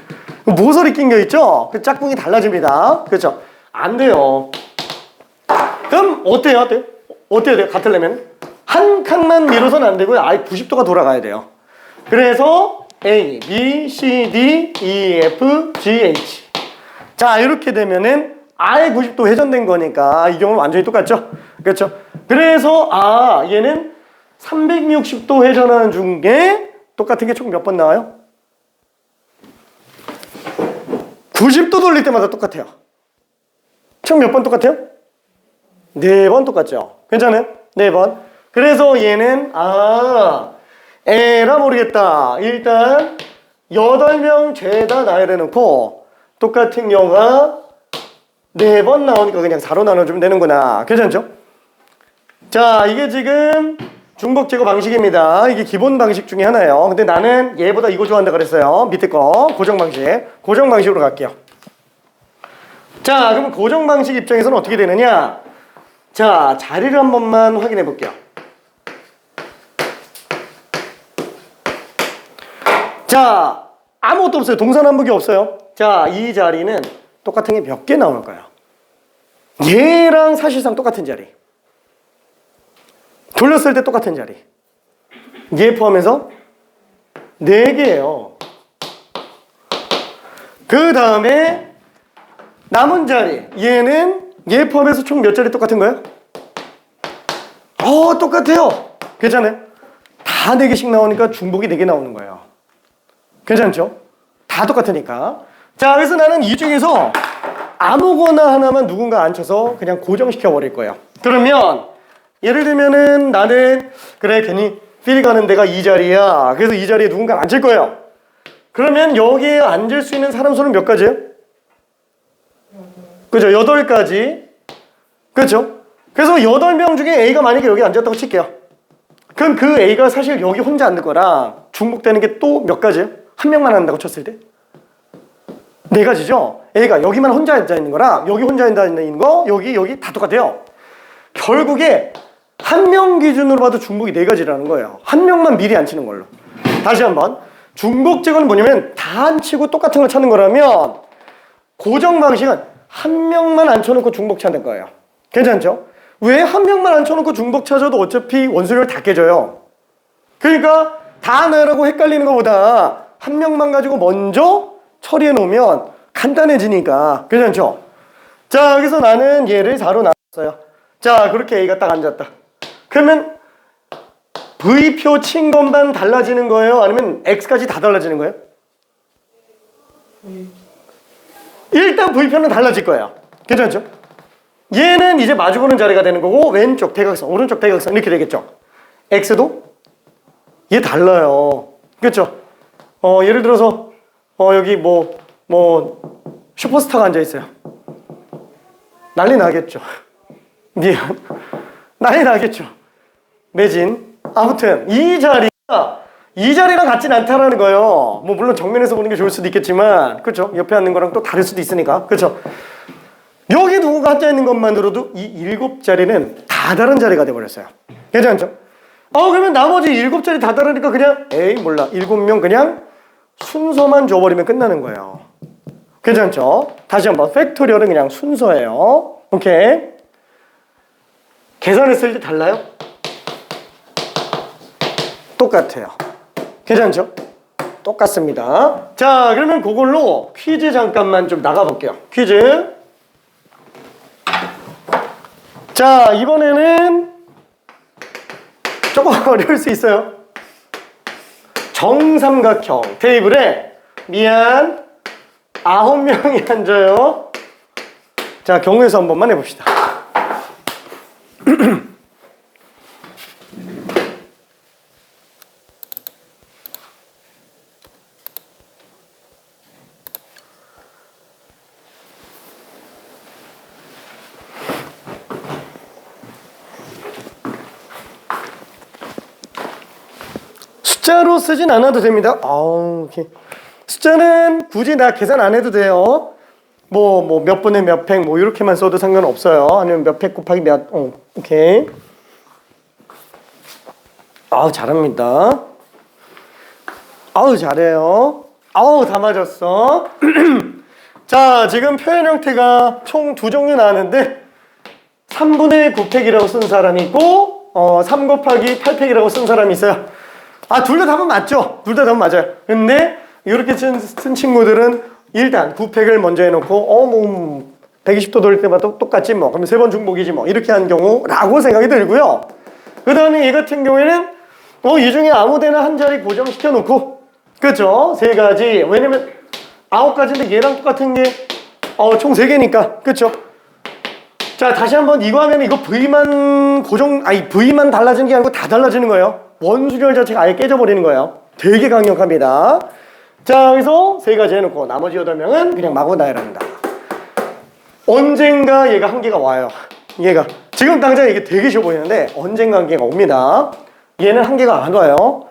모서리 낀 게 있죠? 그 짝꿍이 달라집니다. 그렇죠? 안 돼요. 그럼 어때요? 어때야 돼요? 같으려면? 한 칸만 밀어서는 안 되고요. 아예 90도가 돌아가야 돼요. 그래서 A, B, C, D, E, F, G, H. 자, 이렇게 되면은 아예 90도 회전된 거니까 이 경우는 완전히 똑같죠? 그렇죠? 그래서 얘는 360도 회전하는 중에 똑같은 게 총 몇 번 나와요? 90도 돌릴 때마다 똑같아요. 총 몇 번 똑같아요? 4번 똑같죠? 괜찮아요? 4번. 그래서 얘는 에라 모르겠다. 일단 8명 죄다 나열해 놓고 똑같은 경우가 4번 나오니까 그냥 4로 나눠주면 되는구나. 괜찮죠? 자, 이게 지금 중복 제거 방식입니다. 이게 기본 방식 중에 하나예요. 근데 나는 얘보다 이거 좋아한다 그랬어요. 밑에 거 고정 방식. 고정 방식으로 갈게요. 자, 그럼 고정 방식 입장에서는 어떻게 되느냐? 자, 자리를 한 번만 확인해 볼게요. 자, 아무것도 없어요. 동서남북이 없어요. 자, 이 자리는 똑같은 게 몇 개 나올 거예요. 얘랑 사실상 똑같은 자리. 돌렸을 때 똑같은 자리. 얘 포함해서 4개예요. 그 다음에 남은 자리. 얘는 얘 포함해서 총 몇 자리 똑같은 거예요? 똑같아요. 괜찮아요? 다 4개씩 나오니까 중복이 4개 나오는 거예요. 괜찮죠? 다 똑같으니까. 자, 그래서 나는 이 중에서 아무거나 하나만 누군가 앉혀서 그냥 고정시켜 버릴 거예요. 그러면 예를 들면은 나는 그래 괜히 필 가는 데가 이 자리야. 그래서 이 자리에 누군가 앉을 거예요. 그러면 여기에 앉을 수 있는 사람 수는 몇 가지예요? 그죠? 8가지. 그렇죠? 그래서 8명 중에 A가 만약에 여기 앉았다고 칠게요. 그럼 그 A가 사실 여기 혼자 앉는 거랑 중복되는 게 또 몇 가지예요? 한 명만 앉는다고 쳤을 때? 4가지죠? A가 여기만 혼자 앉아있는 거랑 여기 혼자 앉아있는 거 여기 다 똑같아요. 결국에 한 명 기준으로 봐도 중복이 4가지라는 거예요. 한 명만 미리 안 치는 걸로. 다시 한번 중복 제거는 뭐냐면 다 안 치고 똑같은 걸 찾는 거라면 고정 방식은 한 명만 앉혀놓고 중복 찾는 거예요. 괜찮죠? 왜 한 명만 앉혀놓고 중복 찾아도 어차피 원소율 다 깨져요. 그러니까 다 나열하고 헷갈리는 것보다 한 명만 가지고 먼저 처리해 놓으면 간단해지니까. 괜찮죠? 자, 여기서 나는 얘를 4로 나눴어요. 자, 그렇게 A가 딱 앉았다. 그러면 V표 친 것만 달라지는 거예요? 아니면 X까지 다 달라지는 거예요? 일단 V표는 달라질 거예요. 괜찮죠? 얘는 이제 마주보는 자리가 되는 거고 왼쪽 대각선, 오른쪽 대각선 이렇게 되겠죠? X도 얘 달라요. 그렇죠? 예를 들어서 여기 뭐 슈퍼스타가 앉아 있어요. 난리 나겠죠. 미안. 난리 나겠죠. 매진. 아무튼 이 자리랑 같진 않다라는 거예요. 뭐 물론 정면에서 보는 게 좋을 수도 있겠지만, 그렇죠? 옆에 앉는 거랑 또 다를 수도 있으니까, 그렇죠? 여기 누구가 앉아 있는 것만으로도 이 7자리는 다 다른 자리가 돼버렸어요. 괜찮죠? 그러면 나머지 7자리 다 다르니까 그냥 에이 몰라 7명 그냥 순서만 줘버리면 끝나는 거예요. 괜찮죠? 다시 한번 팩토리얼은 그냥 순서예요. 오케이. 계산했을 때 달라요? 똑같아요. 괜찮죠? 똑같습니다. 자, 그러면 그걸로 퀴즈 잠깐만 좀 나가볼게요. 퀴즈. 자, 이번에는 조금 어려울 수 있어요. 정삼각형 테이블에 9명이 앉아요. 자, 경우에서 한 번만 해봅시다. 숫자로 쓰진 않아도 됩니다. 오케이. 숫자는 굳이 나 계산 안 해도 돼요. 뭐 몇 분의 몇 팩 뭐 이렇게만 써도 상관없어요. 아니면 몇 팩 곱하기 몇 오케이. 잘합니다. 잘해요. 다 맞았어. 자, 지금 표현 형태가 총 2종류 나왔는데 3분의 9팩이라고 쓴 사람이 있고 3 곱하기 8팩이라고 쓴 사람이 있어요. 둘 다 답은 맞죠? 둘 다 답은 맞아요. 근데 이렇게 쓴 친구들은 일단 9팩을 먼저 해놓고 120도 돌릴 때마다 똑같지 뭐. 그러면 3번 중복이지 뭐. 이렇게 한 경우라고 생각이 들고요. 그 다음에 얘 같은 경우에는 이 중에 아무 데나 한 자리 고정시켜 놓고, 그렇죠? 3가지. 왜냐면 9가지인데 얘랑 똑같은 게 총 3개니까. 그렇죠? 자, 다시 한번 이거 하면 이거 V만 V만 달라지는 게 아니고 다 달라지는 거예요. 원순열 자체가 아예 깨져버리는 거예요. 되게 강력합니다. 자, 여기서 세 가지 해놓고 나머지 8명은 그냥 마구 나열합니다. 언젠가 얘가 한계가 와요. 얘가 지금 당장 이게 되게 쉬워 보이는데 언젠가 한계가 옵니다. 얘는 한계가 안 와요.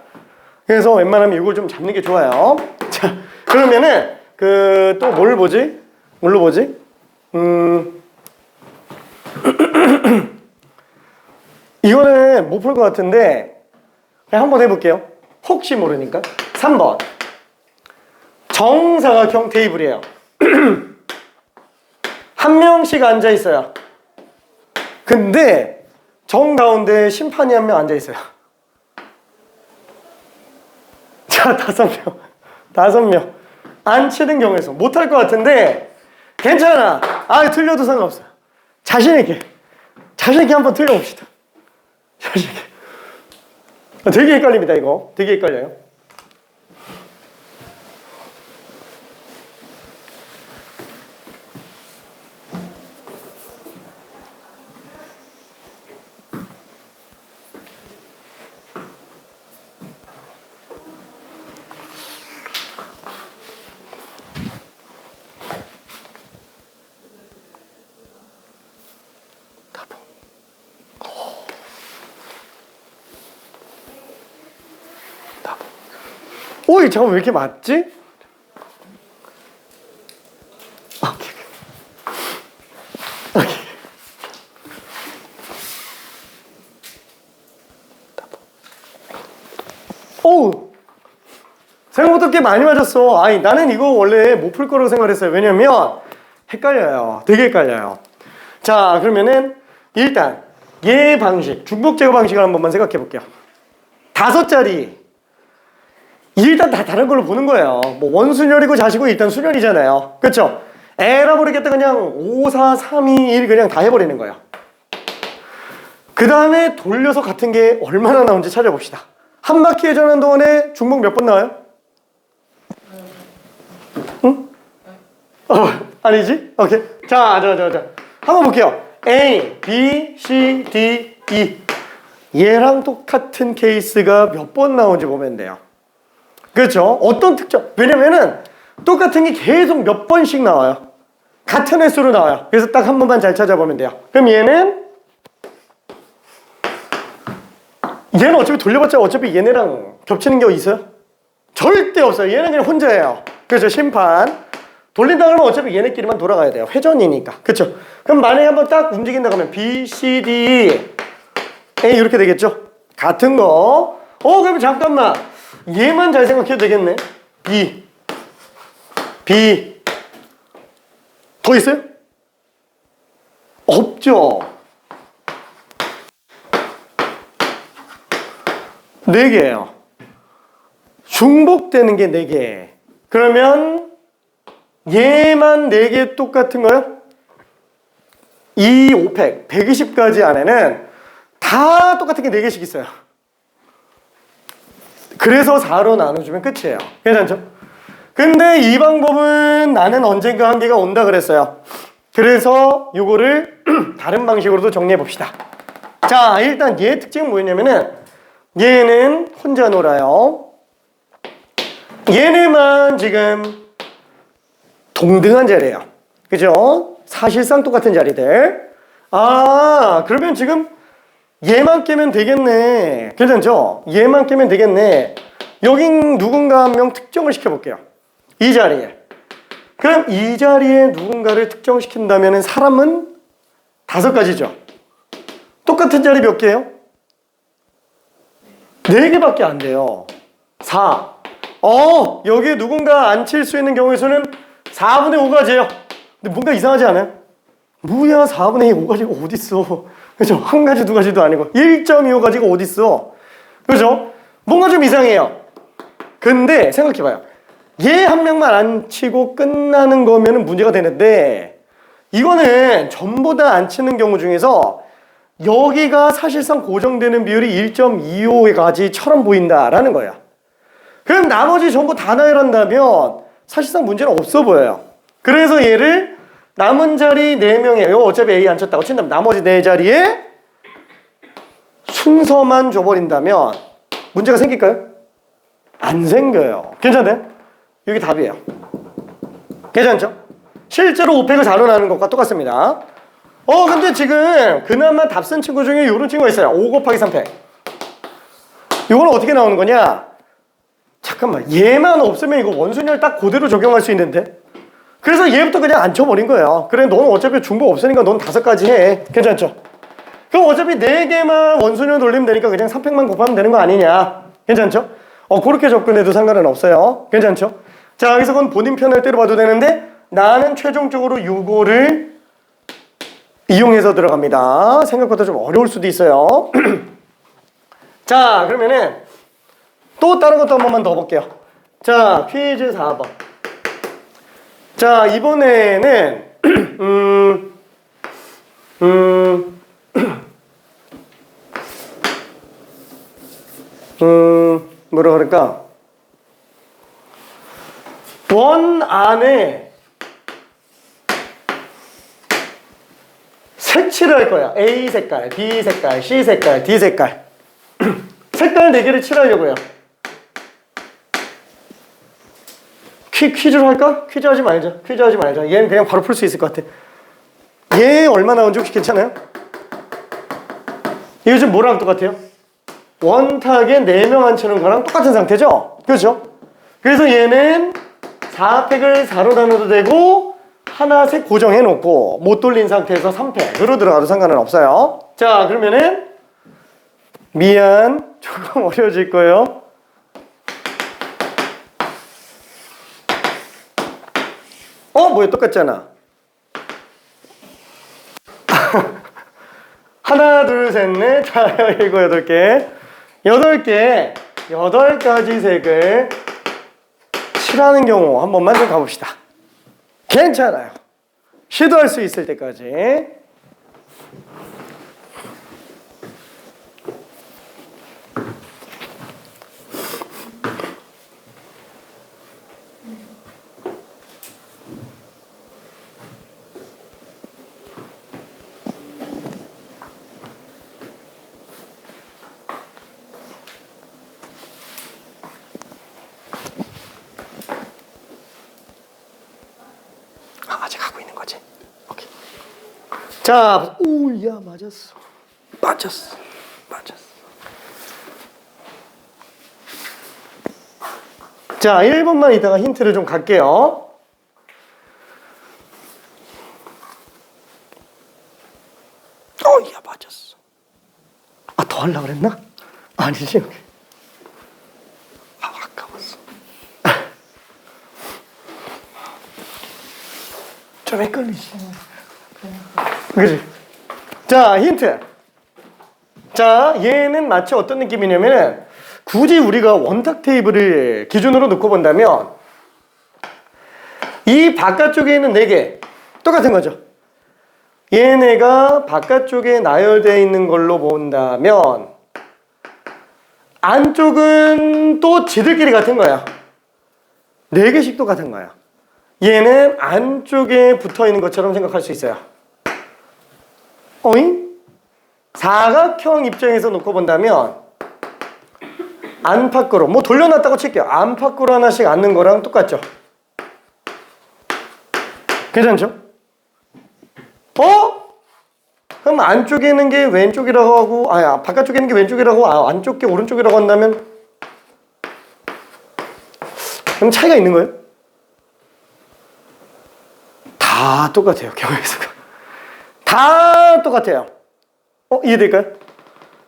그래서 웬만하면 이걸 좀 잡는 게 좋아요. 자, 그러면은 또 뭘 보지? 뭘로 보지? 이거는 못 풀 것 같은데 그냥 한번 해볼게요. 혹시 모르니까. 3번 정사각형 테이블이에요. 한 명씩 앉아 있어요. 근데 정 가운데 심판이 한 명 앉아 있어요. 자, 5명. 5명. 안 치는 경우에서 못할 것 같은데 괜찮아. 틀려도 상관없어요. 자신있게 한번 틀려봅시다. 자신있게. 되게 헷갈립니다. 이거 되게 헷갈려요. 오이, 잠깐만, 왜 이렇게 맞지? 오케이. 오우, 생각보다 꽤 많이 맞았어. 나는 이거 원래 못 풀 거라고 생각했어요. 왜냐면 헷갈려요. 되게 헷갈려요. 자, 그러면은 일단 얘 방식, 중복 제거 방식을 한 번만 생각해 볼게요. 5자리 일단 다 다른 걸로 보는 거예요. 뭐 원순열이고 자시고 일단 순열이잖아요. 그쵸? 에라 모르겠다 그냥 5, 4, 3, 2, 1 그냥 다 해버리는 거예요. 그 다음에 돌려서 같은 게 얼마나 나오는지 찾아봅시다. 한 바퀴 회전하는 동안에 중복 몇 번 나와요? 응? 아니지? 오케이. 자. 한번 볼게요. A, B, C, D, E. 얘랑 똑같은 케이스가 몇 번 나오는지 보면 돼요. 그렇죠? 어떤 특정, 왜냐면은 똑같은 게 계속 몇 번씩 나와요. 같은 횟수로 나와요. 그래서 딱 한 번만 잘 찾아보면 돼요. 그럼 얘는 어차피 돌려봤자 어차피 얘네랑 겹치는 게 있어요? 절대 없어요. 얘는 그냥 혼자예요. 그렇죠? 심판 돌린다 그러면 어차피 얘네끼리만 돌아가야 돼요. 회전이니까. 그렇죠? 그럼 만약에 한번 딱 움직인다 그러면 B, C, D, A 이렇게 되겠죠? 같은 거. 그럼 잠깐만. 얘만 잘 생각해도 되겠네. B. 더 있어요? 없죠. 4개예요. 중복되는 게 4개. 그러면 얘만 4개 똑같은 거요? 2, 500, 120가지 안에는 다 똑같은 게 4개씩 있어요. 그래서 4로 나눠주면 끝이에요. 괜찮죠? 근데 이 방법은 나는 언젠가 한계가 온다 그랬어요. 그래서 요거를 다른 방식으로도 정리해 봅시다. 자, 일단 얘 특징은 뭐였냐면은 얘는 혼자 놀아요. 얘네만 지금 동등한 자리예요. 그죠? 사실상 똑같은 자리들. 그러면 지금 얘만 깨면 되겠네. 괜찮죠? 얘만 깨면 되겠네. 여긴 누군가 한 명 특정을 시켜볼게요. 이 자리에. 그럼 이 자리에 누군가를 특정시킨다면 사람은 5가지죠. 똑같은 자리 몇 개예요? 4개밖에 안 돼요. 4. 여기에 누군가 앉힐 수 있는 경우의 수는 4분의 5가지예요. 근데 뭔가 이상하지 않아요? 뭐야 4분의 5가지가 어딨어. 그죠? 1가지 2가지도 아니고 1.25가지가 어딨어. 그죠? 뭔가 좀 이상해요. 근데 생각해봐요. 얘 한 명만 안 치고 끝나는 거면 문제가 되는데 이거는 전부 다 안 치는 경우 중에서 여기가 사실상 고정되는 비율이 1.25가지처럼 보인다라는 거예요. 그럼 나머지 전부 다 나열한다면 사실상 문제는 없어 보여요. 그래서 얘를 남은 자리 4명에 이거 어차피 A 안 쳤다고 친다면 나머지 4자리에 순서만 줘버린다면 문제가 생길까요? 안 생겨요. 괜찮나요? 이게 답이에요. 괜찮죠? 실제로 오펙을 자료나는 것과 똑같습니다. 근데 지금 그나마 답 쓴 친구 중에 이런 친구가 있어요. 5 곱하기 3팩. 이건 어떻게 나오는 거냐? 잠깐만, 얘만 없으면 이거 원순열 딱 그대로 적용할 수 있는데? 그래서 얘부터 그냥 앉혀버린 거예요. 그래, 너는 어차피 중복 없으니까 넌 5가지 해. 괜찮죠? 그럼 어차피 4개만 원순열 돌리면 되니까 그냥 3팩만 곱하면 되는 거 아니냐? 괜찮죠? 그렇게 접근해도 상관은 없어요. 괜찮죠? 자, 여기서 그건 본인 편을 때려봐도 되는데 나는 최종적으로 요거를 이용해서 들어갑니다. 생각보다 좀 어려울 수도 있어요. 자, 그러면은 또 다른 것도 한 번만 더 볼게요. 자, 퀴즈 4번. 자, 이번에는 뭐라 그럴까? 원 안에 색칠을 할 거야. A 색깔, B 색깔, C 색깔, D 색깔. 색깔 4개를 칠하려고 해요. 퀴즈로 할까? 퀴즈 하지 말자. 퀴즈 하지 말자. 얘는 그냥 바로 풀 수 있을 것 같아. 얘 얼마 나온지 혹시 괜찮아요? 이거 지금 뭐랑 똑같아요? 원탁에 4명 앉히는 거랑 똑같은 상태죠? 그렇죠? 그래서 얘는 4팩을 4로 나눠도 되고 하나씩 고정해 놓고 못 돌린 상태에서 3팩으로 들어가도 상관은 없어요. 자, 그러면은 미안, 조금 어려워질 거예요. 뭐야, 똑같잖아. 하나, 둘, 셋, 넷, 다, 7, 8개. 8개, 8가지 색을 칠하는 경우 한 번만 좀 가봅시다. 괜찮아요. 시도할 수 있을 때까지. 아직 하고 있는 거지? 오케이. 자, 오야, 맞았어. 맞았어. 자, 1분만 이따가 힌트를 좀 갈게요. 야, 맞았어. 더 하려고 그랬나? 아니지. 아까웠어. 좀 헷갈리지. 그치? 자, 힌트. 자, 얘는 마치 어떤 느낌이냐면은 굳이 우리가 원탁 테이블을 기준으로 놓고 본다면 이 바깥쪽에 있는 4개 똑같은 거죠. 얘네가 바깥쪽에 나열되어 있는 걸로 본다면 안쪽은 또 지들끼리 같은 거야. 4개씩 똑같은 거야. 얘는 안쪽에 붙어있는 것처럼 생각할 수 있어요. 어잉? 사각형 입장에서 놓고 본다면 안팎으로 뭐 돌려놨다고 칠게요. 안팎으로 하나씩 앉는 거랑 똑같죠? 괜찮죠? 그럼 안쪽에 있는 게 왼쪽이라고 하고 바깥쪽에 있는 게 왼쪽이라고 안쪽 게 오른쪽이라고 한다면 그럼 차이가 있는 거예요? 다 똑같아요. 경우의 수가 다 똑같아요. 이해될까요?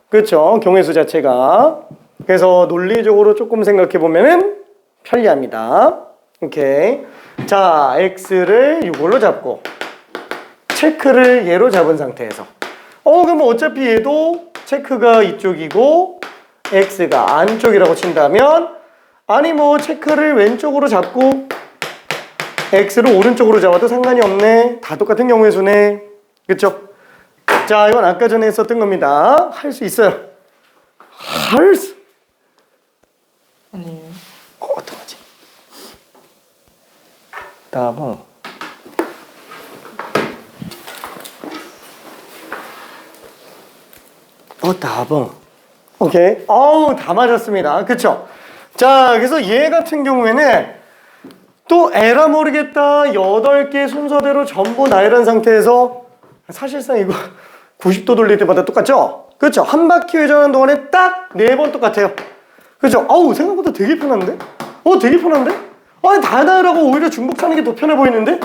그렇죠. 경우의 수 자체가. 그래서 논리적으로 조금 생각해 보면은 편리합니다. 오케이. 자, x를 이걸로 잡고 체크를 얘로 잡은 상태에서 그럼 어차피 얘도 체크가 이쪽이고 x가 안쪽이라고 친다면 아니 뭐 체크를 왼쪽으로 잡고 x를 오른쪽으로 잡아도 상관이 없네. 다 똑같은 경우의 수네. 그쵸? 자, 이건 아까 전에 했었던 겁니다. 할 수 있어요. 할 수. 아니에요. 어떡하지? 답은 답은 오케이. 어우, 다 맞았습니다. 그쵸? 자, 그래서 얘 같은 경우에는 또 에라 모르겠다. 8개 순서대로 전부 나열한 상태에서 사실상 이거 90도 돌릴 때마다 똑같죠? 그렇죠? 한 바퀴 회전하는 동안에 딱 4번 똑같아요. 그렇죠? 어우, 생각보다 되게 편한데? 되게 편한데? 아니, 다 나열하고 오히려 중복하는 게 더 편해 보이는데?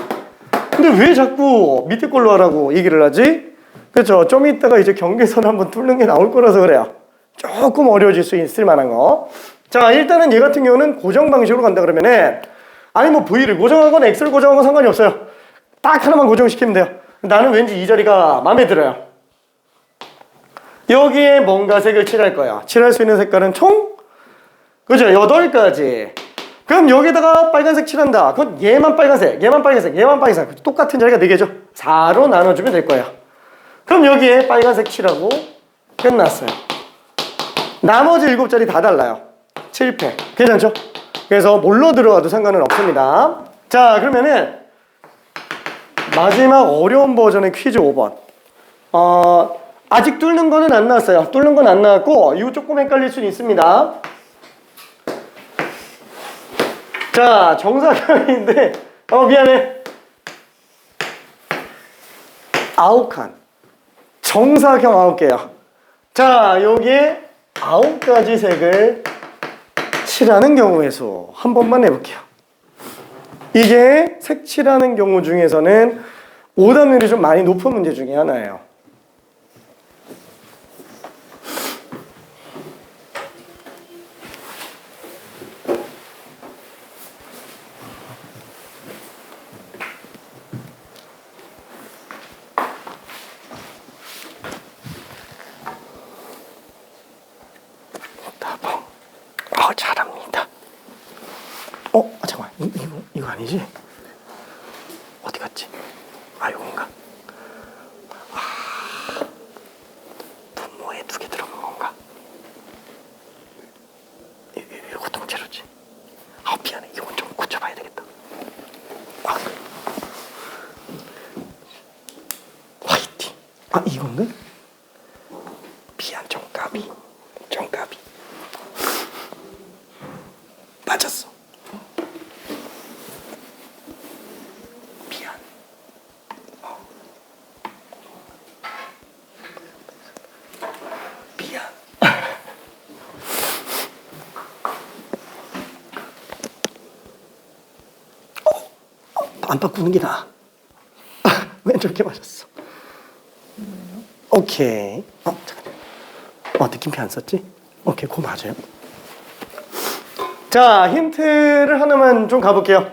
근데 왜 자꾸 밑에 걸로 하라고 얘기를 하지? 그렇죠? 좀 이따가 이제 경계선 한번 뚫는 게 나올 거라서 그래요. 조금 어려워질 수 있을 만한 거. 자, 일단은 얘 같은 경우는 고정 방식으로 간다 그러면은 아니 뭐 V를 고정하거나 X를 고정하거나 상관이 없어요. 딱 하나만 고정시키면 돼요. 나는 왠지 이 자리가 마음에 들어요. 여기에 뭔가 색을 칠할 거야. 칠할 수 있는 색깔은 총 그죠? 8가지. 그럼 여기다가 빨간색 칠한다. 그건 얘만 빨간색, 얘만 빨간색, 얘만 빨간색. 똑같은 자리가 4개죠. 4로 나눠주면 될 거예요. 그럼 여기에 빨간색 칠하고 끝났어요. 나머지 7자리 다 달라요. 7패. 괜찮죠? 그래서 뭘로 들어가도 상관은 없습니다. 자, 그러면은 마지막 어려운 버전의 퀴즈 5번. 아직 뚫는 거는 안 나왔어요. 뚫는 건 안 나왔고 이거 조금 헷갈릴 수는 있습니다. 자, 정사각인데 미안해. 9칸. 정사각 9개요. 자, 여기에 9가지 색을 칠하는 경우의 수 한 번만 내볼게요. 이게 색칠하는 경우 중에서는 오답률이 좀 많이 높은 문제 중에 하나예요. 잘합니다. 잠깐만. 이거 아니지? 어디 갔지? 이건가? 분모에 2개 들어간 건가? 이거 통째로지? 미안해. 이건 좀 고쳐봐야 되겠다. 화이팅. 이건가? 미안, 정가비. 맞았어. 미안. 미안. 안 바꾸는 게 나아. 왜 저렇게 맞았어? 오케이. 잠깐만. 느낌표 안 썼지? 오케이, 그거 맞아요. 자, 힌트를 하나만 좀 가볼게요.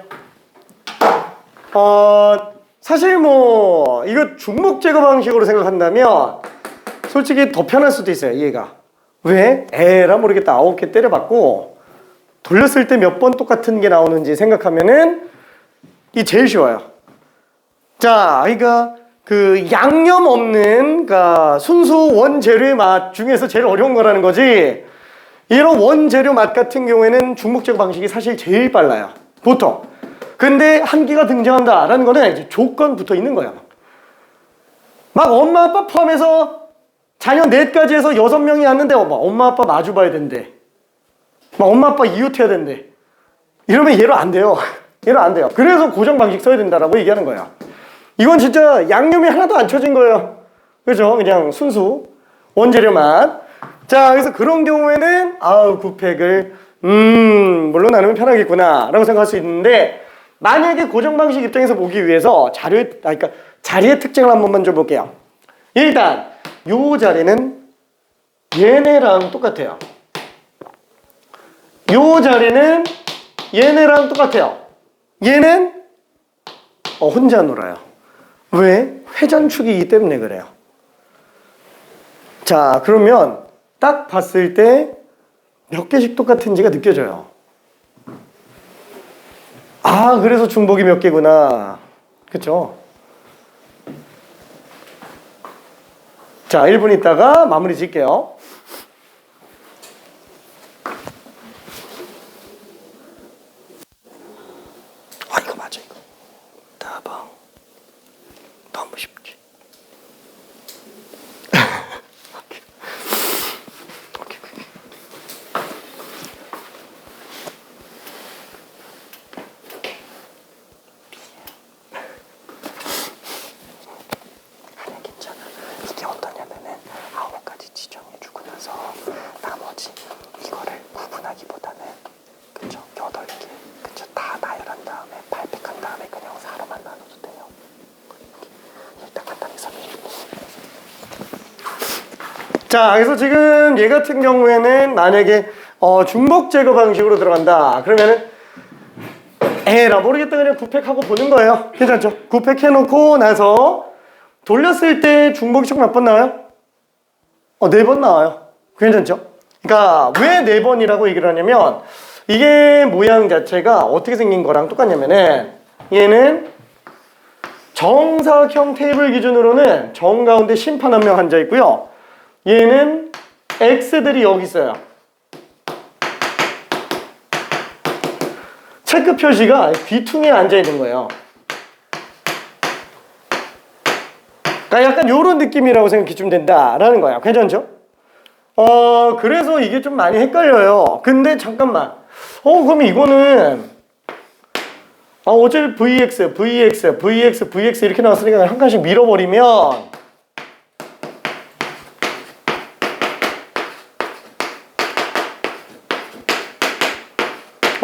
사실 뭐 이거 중복 제거 방식으로 생각한다면 솔직히 더 편할 수도 있어요. 얘가 왜? 에라 모르겠다. 9개 때려봤고 돌렸을 때 몇 번 똑같은 게 나오는지 생각하면은 이 제일 쉬워요. 자, 그러니까 그 양념 없는 순수 원재료의 맛 중에서 제일 어려운 거라는 거지. 이런 원재료 맛 같은 경우에는 중복 제거 방식이 사실 제일 빨라요. 보통. 근데 한계가 등장한다라는 거는 이제 조건 붙어 있는 거야. 막 엄마 아빠 포함해서 자녀 넷까지 해서 6명이 왔는데 엄마 아빠 마주 봐야 된대. 막 엄마 아빠 이웃해야 된대. 이러면 얘로 안 돼요. 얘로 안 돼요. 그래서 고정 방식 써야 된다라고 얘기하는 거야. 이건 진짜 양념이 하나도 안 쳐진 거예요. 그죠? 그냥 순수 원재료 맛. 자, 그래서 그런 경우에는 9팩을 물로 나누면 편하겠구나 라고 생각할 수 있는데, 만약에 고정 방식 입장에서 보기 위해서 자리의 특징을 한 번만 좀 볼게요. 일단 요 자리는 얘네랑 똑같아요. 요 자리는 얘네랑 똑같아요. 얘는 혼자 놀아요. 왜? 회전축이기 때문에 그래요. 자, 그러면 딱 봤을 때 몇 개씩 똑같은지가 느껴져요. 그래서 중복이 몇 개구나. 그쵸? 자, 1분 있다가 마무리 짓게요. 이거 맞아, 이거. 다방. 너무 쉽지. 오케이. 자, 그래서 지금 얘 같은 경우에는 만약에 중복 제거 방식으로 들어간다. 그러면은 에라 모르겠다 그냥 구팩하고 보는 거예요. 괜찮죠? 구팩해놓고 나서 돌렸을 때 중복이 총 몇 번 나와요? 4번 나와요. 괜찮죠? 그러니까 왜 4번이라고 얘기를 하냐면 이게 모양 자체가 어떻게 생긴 거랑 똑같냐면은 얘는 정사각형 테이블 기준으로는 정 가운데 심판 한 명 앉아 있고요. 얘는 X들이 여기 있어요. 체크 표시가 귀퉁이에 앉아 있는 거예요. 그러니까 약간 이런 느낌이라고 생각해 주면 된다라는 거야. 괜찮죠? 그래서 이게 좀 많이 헷갈려요. 근데 잠깐만. 그럼 이거는 어차피 VX, VX, VX, VX 이렇게 나왔으니까 한 칸씩 밀어버리면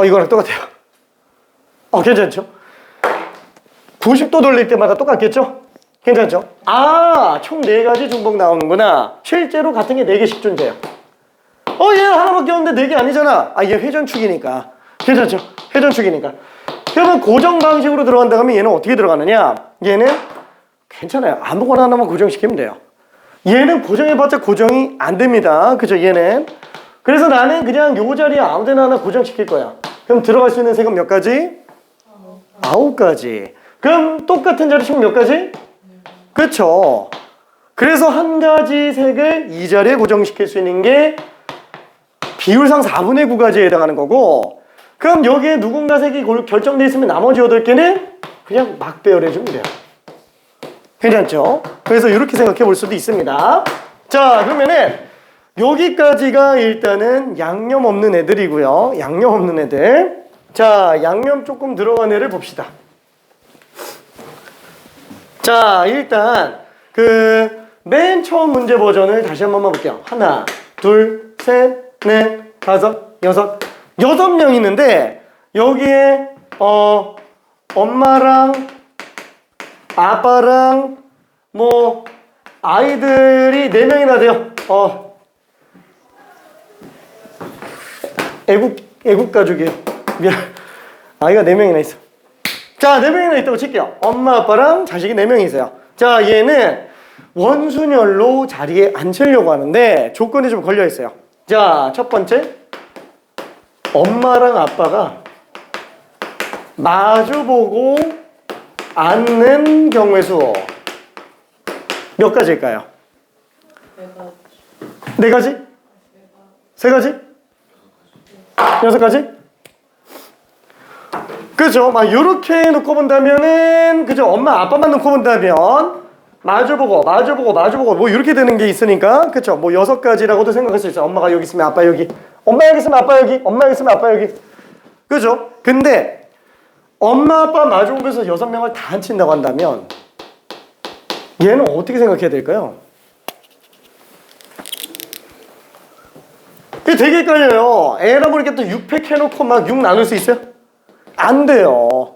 이거랑 똑같아요. 괜찮죠? 90도 돌릴 때마다 똑같겠죠? 괜찮죠? 총 4가지 중복 나오는구나. 실제로 같은 게 4개씩 존재해요. 얘 하나밖에 없는데 4개 아니잖아. 얘 회전축이니까. 괜찮죠? 회전축이니까. 그러면 고정 방식으로 들어간다 하면 얘는 어떻게 들어가느냐? 얘는 괜찮아요. 아무거나 하나만 고정시키면 돼요. 얘는 고정해봤자 고정이 안 됩니다. 그죠? 얘는. 그래서 나는 그냥 요 자리에 아무 데나 하나 고정시킬 거야. 그럼 들어갈 수 있는 색은 몇 가지? 9가지. 그럼 똑같은 자리 총 몇 가지? 그쵸? 그래서 한 가지 색을 이 자리에 고정시킬 수 있는 게 비율상 4분의 9가지에 해당하는 거고, 그럼 여기에 누군가 색이 결정되어 있으면 나머지 8개는 그냥 막 배열해주면 돼요. 괜찮죠? 그래서 이렇게 생각해 볼 수도 있습니다. 자, 그러면은 여기까지가 일단은 양념 없는 애들이고요. 양념 없는 애들. 자, 양념 조금 들어간 애를 봅시다. 자, 일단 맨 처음 문제 버전을 다시 한 번만 볼게요. 하나, 둘, 셋, 넷, 다섯, 여섯. 6명 있는데 여기에 엄마랑 아빠랑 뭐 아이들이 4명이나 돼요. 애국 가족이에요. 미안. 아이가 4명이나 있어. 자, 4명이나 있다고 칠게요. 엄마, 아빠랑 자식이 4명이 있어요. 자, 얘는 원순열로 자리에 앉으려고 하는데 조건이 좀 걸려 있어요. 자, 첫 번째. 엄마랑 아빠가 마주보고 앉는 경우의 수 몇 가지일까요? 4가지? 3가지? 6가지? 그죠? 막 요렇게 놓고 본다면은 그죠? 엄마 아빠만 놓고 본다면 마주보고 뭐 이렇게 되는 게 있으니까 그쵸? 뭐 6가지라고도 생각할 수 있어요. 엄마가 여기 있으면 아빠 여기, 엄마 여기 있으면 아빠 여기, 엄마 여기 있으면 아빠 여기. 그죠? 근데 엄마 아빠 마주보면서 6명을 다 앉힌다고 한다면 얘는 어떻게 생각해야 될까요? 이게 되게 헷갈려요. 에라 모르겠다 6팩 해놓고 막 6 나눌 수 있어요? 안 돼요.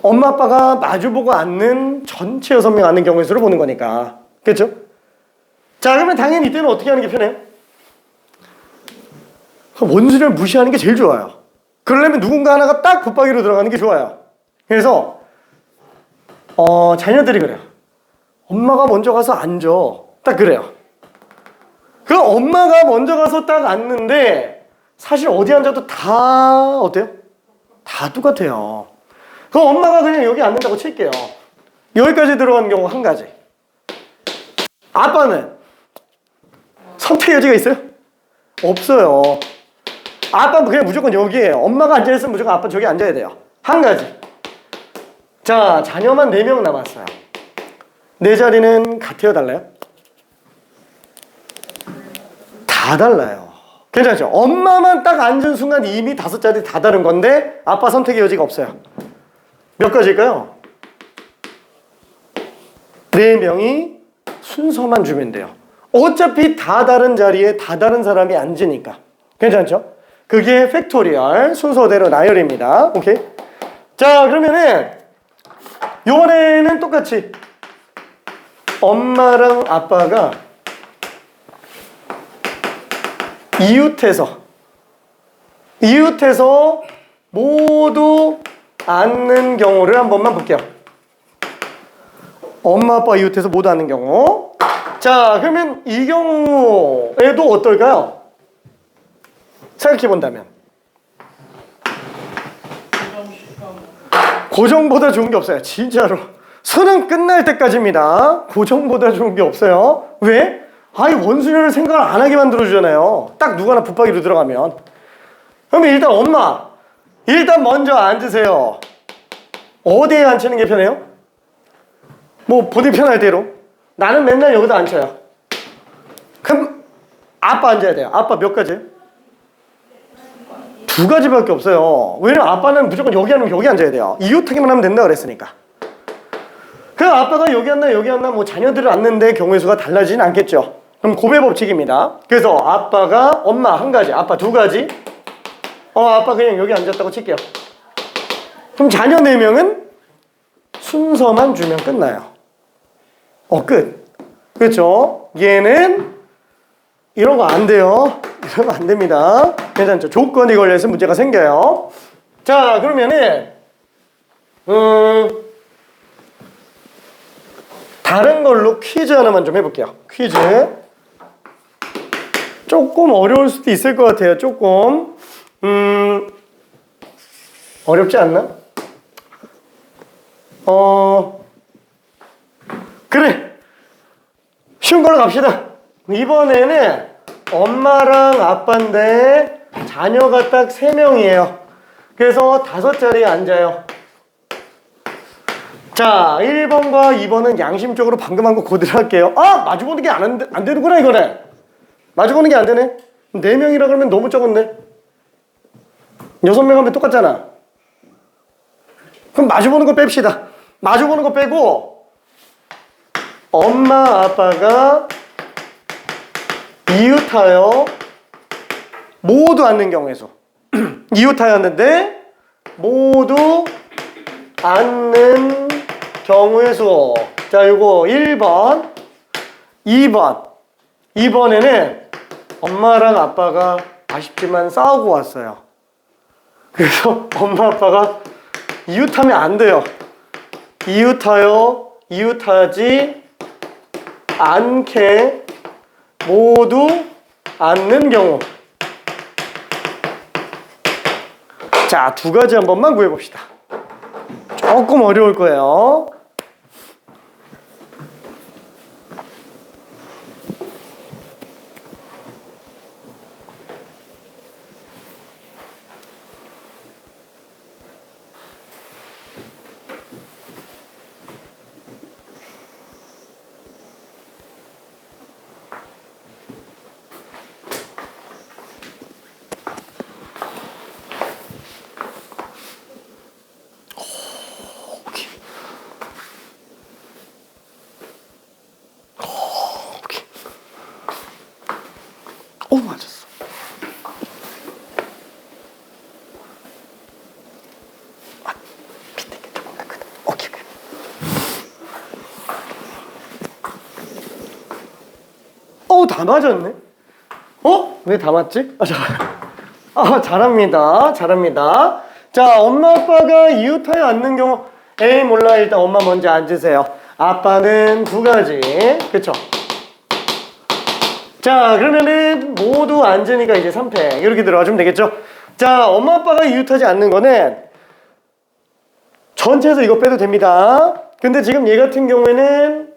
엄마 아빠가 마주보고 앉는 전체 6명 앉는 경우의 수를 보는 거니까. 그렇죠? 자, 그러면 당연히 이때는 어떻게 하는 게 편해요? 원수를 무시하는 게 제일 좋아요. 그러려면 누군가 하나가 딱 붙박이로 들어가는 게 좋아요. 그래서 자녀들이 그래요. 엄마가 먼저 가서 앉아. 딱 그래요. 그 엄마가 먼저 가서 딱 앉는데 사실 어디 앉아도 다 어때요? 다 똑같아요. 그럼 엄마가 그냥 여기 앉는다고 칠게요. 여기까지 들어가는 경우 한 가지. 아빠는 선택 여지가 있어요? 없어요. 아빠는 그냥 무조건 여기에요. 엄마가 앉아있으면 무조건 아빠 저기 앉아야 돼요. 한 가지. 자, 자녀만 4명 남았어요. 내 자리는 같아요, 달라요? 다 달라요. 괜찮죠? 엄마만 딱 앉은 순간 이미 5자리 다 다른 건데 아빠 선택의 여지가 없어요. 몇 가지일까요? 4명이 순서만 주면 돼요. 어차피 다 다른 자리에 다 다른 사람이 앉으니까. 괜찮죠? 그게 팩토리얼 순서대로 나열입니다. 오케이? 자, 그러면은 요번에는 똑같이 엄마랑 아빠가 이웃해서 모두 앉는 경우를 한 번만 볼게요. 엄마 아빠 이웃해서 모두 앉는 경우. 자, 그러면 이 경우에도 어떨까요? 생각해 본다면 고정보다 좋은 게 없어요. 진짜로 수능 끝날 때까지입니다. 고정보다 좋은 게 없어요. 왜? 아이 원수를 생각을 안 하게 만들어주잖아요. 딱 누구나 붙박이로 들어가면. 그러면 일단 엄마 일단 먼저 앉으세요. 어디에 앉히는 게 편해요? 뭐 본인 편할 대로. 나는 맨날 여기다 앉혀요. 그럼 아빠 앉아야 돼요. 아빠 몇 가지예요? 2가지밖에 없어요. 왜냐면 아빠는 무조건 여기 앉으면 여기 앉아야 돼요. 이웃하기만 하면 된다 그랬으니까. 그럼 아빠가 여기 앉나 여기 앉나 뭐 자녀들을 앉는데 경우의 수가 달라지진 않겠죠. 그럼 고배 법칙입니다. 그래서 아빠가 엄마 1가지, 아빠 2가지. 아빠 그냥 여기 앉았다고 칠게요. 그럼 자녀 4명은 순서만 주면 끝나요. 끝. 그렇죠? 얘는 이런 거 안 돼요. 이런 거 안 됩니다. 괜찮죠? 조건이 걸려서 문제가 생겨요. 자, 그러면은 다른 걸로 퀴즈 하나만 좀 해볼게요. 퀴즈. 조금 어려울 수도 있을 것 같아요. 조금 어렵지 않나? 그래. 쉬운 걸로 갑시다. 이번에는 엄마랑 아빠인데 자녀가 딱 3명이에요. 그래서 5자리에 앉아요. 자, 1번과 2번은 양심적으로 방금 한 거 그대로 할게요. 마주보는 게 안 되는구나, 이거는. 마주보는 게 안 되네. 4명이라 그러면 너무 적은데. 6명 하면 똑같잖아. 그럼 마주보는 거 뺍시다. 마주보는 거 빼고 엄마, 아빠가 이웃하여 모두 앉는 경우에서 이웃하였는데 모두 앉는 경우의 수. 자, 요거 1번, 2번. 2번에는 엄마랑 아빠가 아쉽지만 싸우고 왔어요. 그래서 엄마 아빠가 이웃하면 안 돼요. 이웃하여 이웃하지 않게 모두 앉는 경우. 자, 2가지 한 번만 구해봅시다. 조금 어려울 거예요. 맞았어. 오케이. 다 맞았네. 왜 다 맞지? 잘합니다. 자, 엄마 아빠가 이웃하여 앉는 경우. 에이 몰라. 일단 엄마 먼저 앉으세요. 아빠는 2가지. 그쵸? 자, 그러면은 모두 앉으니까 이제 3패 이렇게 들어가주면 되겠죠? 자, 엄마 아빠가 이웃하지 않는 거는 전체에서 이거 빼도 됩니다. 근데 지금 얘 같은 경우에는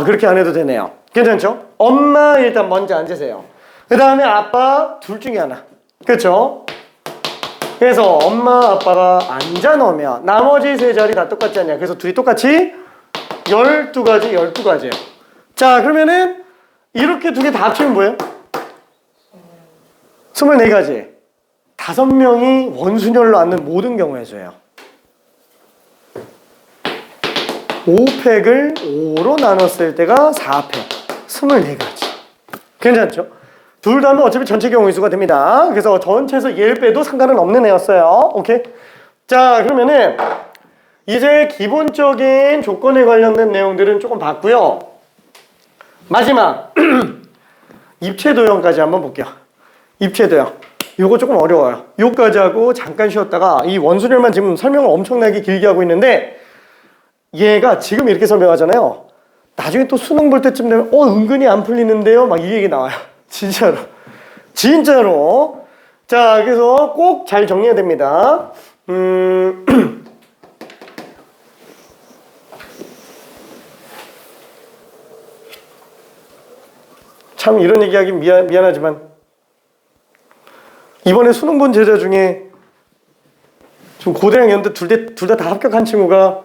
그렇게 안 해도 되네요. 괜찮죠? 엄마 일단 먼저 앉으세요. 그 다음에 아빠 둘 중에 하나. 그렇죠? 그래서 엄마 아빠가 앉아 놓으면 나머지 3자리 다 똑같지 않냐. 그래서 둘이 똑같이 12가지 12가지예요. 자, 그러면은 이렇게 2개 다 합치면 뭐예요? 24가지. 5명이 원순열로 앉는 모든 경우의 수예요. 5팩을 5로 나눴을 때가 4팩. 24가지. 괜찮죠? 둘 다 하면 어차피 전체 경우의 수가 됩니다. 그래서 전체에서 얘를 빼도 상관은 없는 애였어요. 오케이? 자, 그러면은 이제 기본적인 조건에 관련된 내용들은 조금 봤고요. 마지막 입체 도형까지 한번 볼게요. 입체 도형. 요거 조금 어려워요. 요까지 하고 잠깐 쉬었다가 이 원순열만 지금 설명을 엄청나게 길게 하고 있는데 얘가 지금 이렇게 설명하잖아요. 나중에 또 수능 볼 때쯤 되면 은근히 안 풀리는데요. 막 이 얘기 나와요. 진짜로. 진짜로. 자, 그래서 꼭 잘 정리해야 됩니다. 참 이런 얘기하기 미안하지만 이번에 수능 본 제자 중에 좀 고대랑 연대 둘 다 합격한 친구가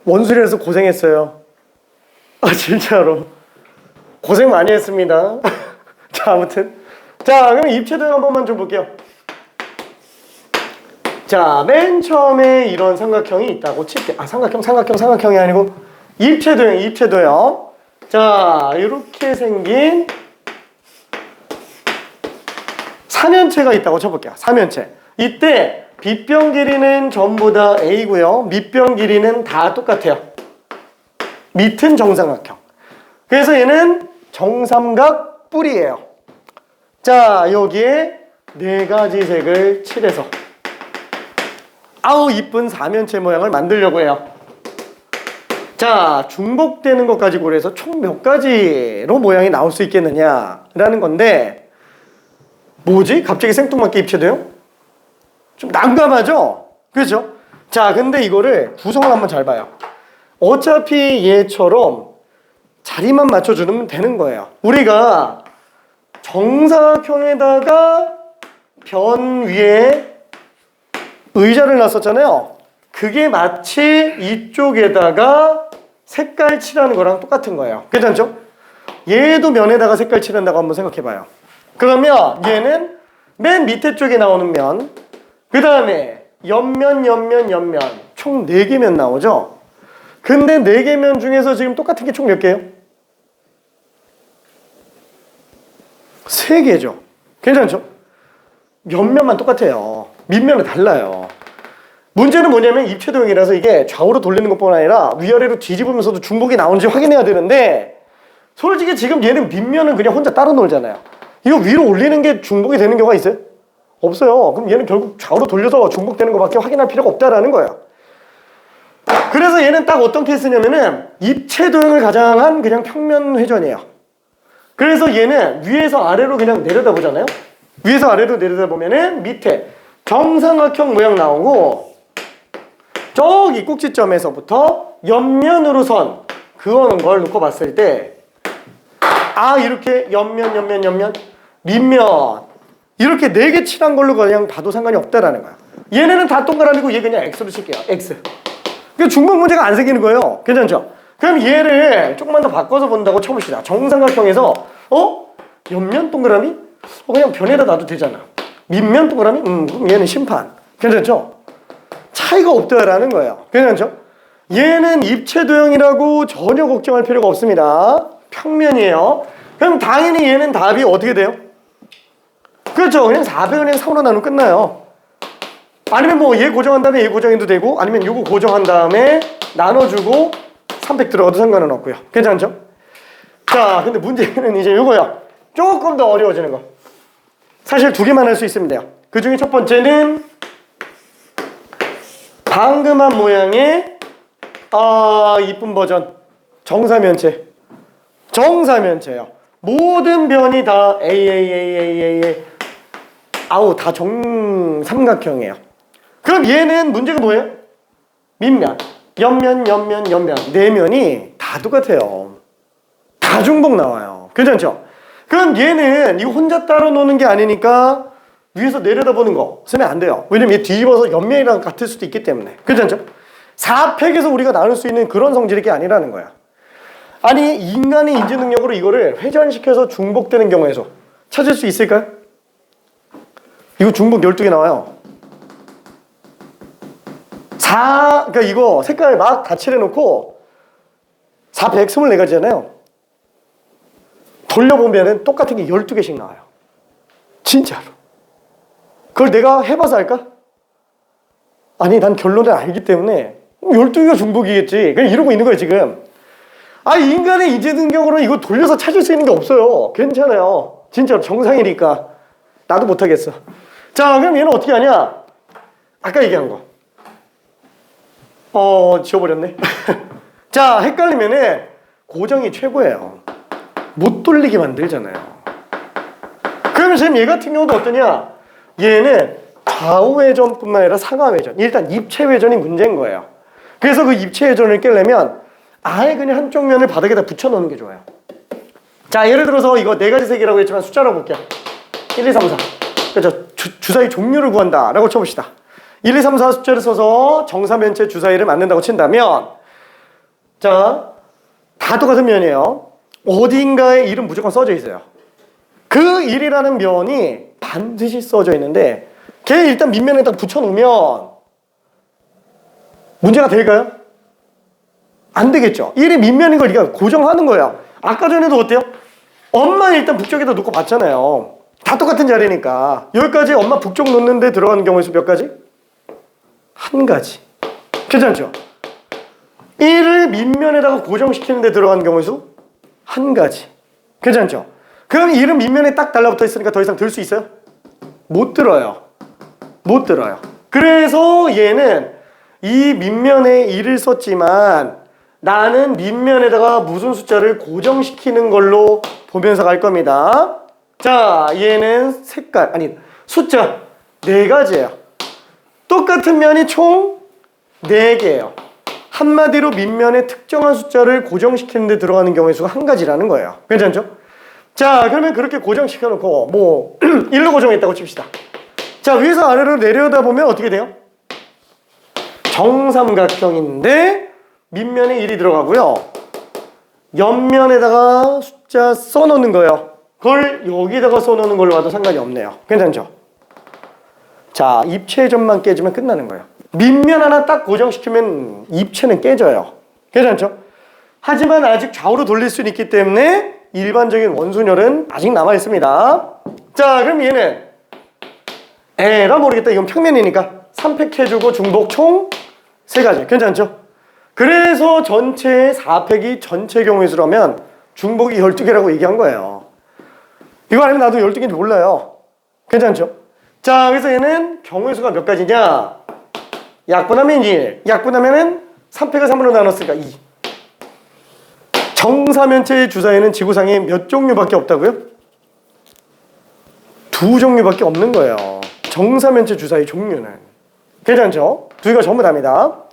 원수리에서 고생했어요. 아 진짜로 고생 많이 했습니다. 자 아무튼 자 그럼 입체도형 한 번만 좀 볼게요. 자 맨 처음에 이런 삼각형이 있다고 칠게. 삼각형이 아니고 입체도형. 자 이렇게 생긴 삼면체가 있다고 쳐볼게요. 삼면체. 이때 빗변 길이는 전부 다 A고요. 밑변 길이는 다 똑같아요. 밑은 정삼각형. 그래서 얘는 정삼각 뿔이에요. 자 여기에 4가지 색을 칠해서 아우 이쁜 삼면체 모양을 만들려고 해요. 자 중복되는 것까지 고려해서 총 몇 가지로 모양이 나올 수 있겠느냐라는 건데 뭐지? 갑자기 생뚱맞게 입체돼요? 좀 난감하죠? 그렇죠? 자 근데 이거를 구성을 한번 잘 봐요. 어차피 얘처럼 자리만 맞춰주면 되는 거예요. 우리가 정사각형에다가 변 위에 의자를 놨었잖아요. 그게 마치 이쪽에다가 색깔 칠하는 거랑 똑같은 거예요. 괜찮죠? 얘도 면에다가 색깔 칠한다고 한번 생각해봐요. 그러면 얘는 맨 밑에 쪽에 나오는 면, 그 다음에 옆면 총 4개 면 나오죠? 근데 4개 면 중에서 지금 똑같은 게 총 몇 개예요? 3개죠. 괜찮죠? 옆면만 똑같아요. 밑면은 달라요. 문제는 뭐냐면 입체도형이라서 이게 좌우로 돌리는 것뿐 아니라 위아래로 뒤집으면서도 중복이 나오는지 확인해야 되는데 솔직히 지금 얘는 밑면은 그냥 혼자 따로 놀잖아요. 이거 위로 올리는 게 중복이 되는 경우가 있어요? 없어요. 그럼 얘는 결국 좌우로 돌려서 중복되는 것밖에 확인할 필요가 없다라는 거예요. 그래서 얘는 딱 어떤 케이스냐면은 입체도형을 가장한 그냥 평면 회전이에요. 그래서 얘는 위에서 아래로 그냥 내려다보잖아요. 위에서 아래로 내려다보면은 밑에 정삼각형 모양 나오고 저기 꼭지점에서부터 옆면으로 선 그어놓은 걸 놓고 봤을 때 이렇게 옆면 밑면 이렇게 4개 칠한 걸로 그냥 봐도 상관이 없다라는 거야. 얘네는 다 동그라미고 얘 그냥 X로 칠게요. X. 그러니까 중복 문제가 안 생기는 거예요. 괜찮죠? 그럼 얘를 조금만 더 바꿔서 본다고 쳐봅시다. 정삼각형에서 옆면 동그라미? 그냥 변에다 놔도 되잖아. 밑면 동그라미? 그럼 얘는 심판. 괜찮죠? 차이가 없다라는 거예요. 괜찮죠? 얘는 입체도형이라고 전혀 걱정할 필요가 없습니다. 평면이에요. 그럼 당연히 얘는 답이 어떻게 돼요? 그렇죠. 그냥 400을 그냥 3으로 나누면 끝나요. 아니면 뭐 얘 고정한 다음에 얘 고정해도 되고 아니면 요거 고정한 다음에 나눠주고 300 들어가도 상관은 없고요. 괜찮죠? 자, 근데 문제는 이제 요거요. 조금 더 어려워지는 거. 사실 2개만 할 수 있으면 돼요. 그 중에 첫 번째는 방금 한 모양의 이쁜 버전 정사면체예요. 모든 변이 다 A 다 정삼각형이에요. 그럼 얘는 문제가 뭐예요? 밑면, 옆면 4면이 다 똑같아요. 다 중복 나와요. 괜찮죠? 그럼 얘는 이거 혼자 따로 노는 게 아니니까 위에서 내려다보는 거 쓰면 안 돼요. 왜냐면 얘 뒤집어서 옆면이랑 같을 수도 있기 때문에. 괜찮죠? 4팩에서 우리가 나눌 수 있는 그런 성질이 아니라는 거야. 아니 인간의 인지 능력으로 이거를 회전시켜서 중복되는 경우에서 찾을 수 있을까요? 이거 중복 12개 나와요. 그러니까 이거 색깔 막 다 칠해놓고 424가지잖아요. 돌려보면은 똑같은 게 12개씩 나와요. 진짜로. 그걸 내가 해봐서 알까? 아니 난 결론을 알기 때문에 12개가 중복이겠지. 그냥 이러고 있는 거예요 지금. 인간의 인지 능력으로 이거 돌려서 찾을 수 있는 게 없어요. 괜찮아요. 진짜 정상이니까. 나도 못하겠어. 자, 그럼 얘는 어떻게 하냐? 아까 얘기한 거. 지워버렸네. 자, 헷갈리면은 고정이 최고예요. 못 돌리게 만들잖아요. 그러면 지금 얘 같은 경우도 어떠냐? 얘는 좌우 회전뿐만 아니라 상하 회전. 일단 입체 회전이 문제인 거예요. 그래서 그 입체 회전을 깨려면 아예 그냥 한쪽 면을 바닥에다 붙여놓는 게 좋아요. 자, 예를 들어서 이거 4가지 색이라고 했지만 숫자로 볼게요. 1, 2, 3, 4. 그렇죠. 주사위 종류를 구한다 라고 쳐봅시다. 1, 2, 3, 4 숫자를 써서 정사면체 주사위를 만든다고 친다면, 자, 다 똑같은 면이에요. 어딘가에 이름 무조건 써져 있어요. 그 1이라는 면이 반드시 써져 있는데 걔 일단 밑면에다 붙여놓으면 문제가 될까요? 안 되겠죠. 1이 밑면인 걸 네가 고정하는 거야. 아까 전에도 어때요? 엄마 일단 북쪽에다 놓고 봤잖아요. 다 똑같은 자리니까. 여기까지 엄마 북쪽 놓는데 들어가는 경우의 수 몇 가지? 한 가지. 괜찮죠? 1을 밑면에다가 고정시키는 데 들어가는 경우의 수 한 가지. 괜찮죠? 그럼 1은 밑면에 딱 달라붙어 있으니까 더 이상 들 수 있어요? 못 들어요. 못 들어요. 그래서 얘는 이 밑면에 1을 썼지만 나는 밑면에다가 무슨 숫자를 고정시키는 걸로 보면서 갈 겁니다. 자, 얘는 색깔, 아니 숫자 4가지예요. 똑같은 면이 총 4개예요. 한마디로 밑면에 특정한 숫자를 고정시키는 데 들어가는 경우의 수가 한 가지라는 거예요. 괜찮죠? 자, 그러면 그렇게 고정시켜 놓고 뭐 1로 고정했다고 칩시다. 자, 위에서 아래로 내려다 보면 어떻게 돼요? 정삼각형인데 밑면에 1이 들어가고요. 옆면에다가 숫자 써놓는 거예요. 그걸 여기다가 써놓는 걸로 봐도 상관이 없네요. 괜찮죠? 자, 입체전만 깨지면 끝나는 거예요. 밑면 하나 딱 고정시키면 입체는 깨져요. 괜찮죠? 하지만 아직 좌우로 돌릴 수는 있기 때문에 일반적인 원순열은 아직 남아있습니다. 자, 그럼 얘는 에라 모르겠다. 이건 평면이니까 3팩 해주고 중복 총 3가지. 괜찮죠? 그래서 전체의 4팩이 전체 경우의 수라면 중복이 12개라고 얘기한 거예요. 이거 아니면 나도 12개인지 몰라요. 괜찮죠? 자, 그래서 얘는 경우의 수가 몇 가지냐? 약분하면 1. 약분하면은 3팩을 3으로 나눴으니까 2. 정사면체의 주사위는 지구상에 몇 종류밖에 없다고요? 2종류밖에 없는 거예요. 정사면체 주사위 종류는. 괜찮죠? 2개가 전부 답니다.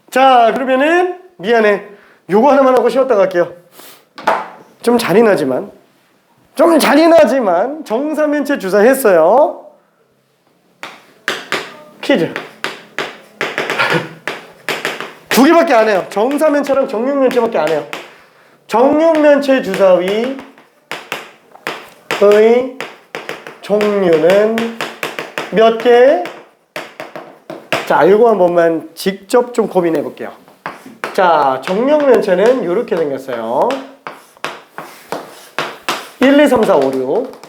자, 그러면은 미안해. 요거 하나만 하고 쉬었다 갈게요. 좀 잔인하지만 정사면체 주사위 했어요. 퀴즈. 2개밖에 안 해요. 정사면체랑 정육면체밖에 안 해요. 정육면체 주사위의 종류는 몇 개? 자, 이거 한 번만 직접 좀 고민해 볼게요. 자, 정육면체는 이렇게 생겼어요. 1, 2, 3, 4, 5, 6.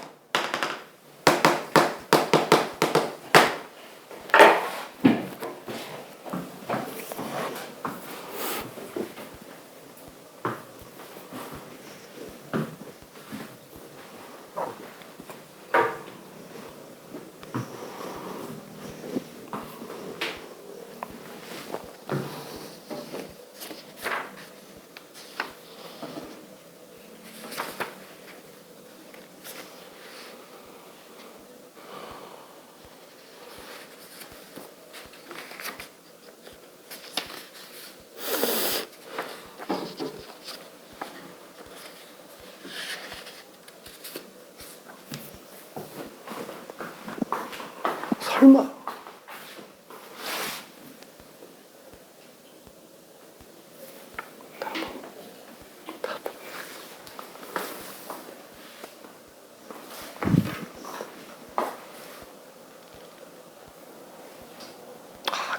설마.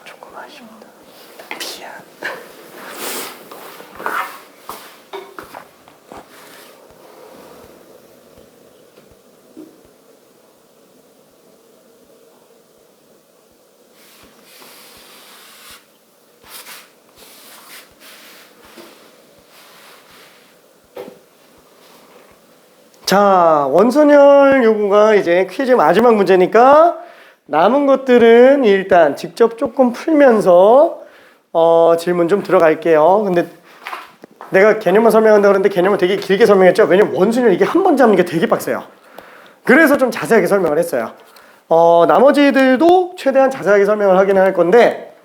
조금 아쉽다. 미안. 자, 원선열 요구가 이제 퀴즈 마지막 문제니까 남은 것들은 일단 직접 조금 풀면서 질문 좀 들어갈게요. 근데 내가 개념만 설명한다고 그랬는데 개념을 되게 길게 설명했죠. 왜냐면 원순열 이게 한 번 잡는 게 되게 빡세요. 그래서 좀 자세하게 설명을 했어요. 나머지들도 최대한 자세하게 설명을 하긴 할 건데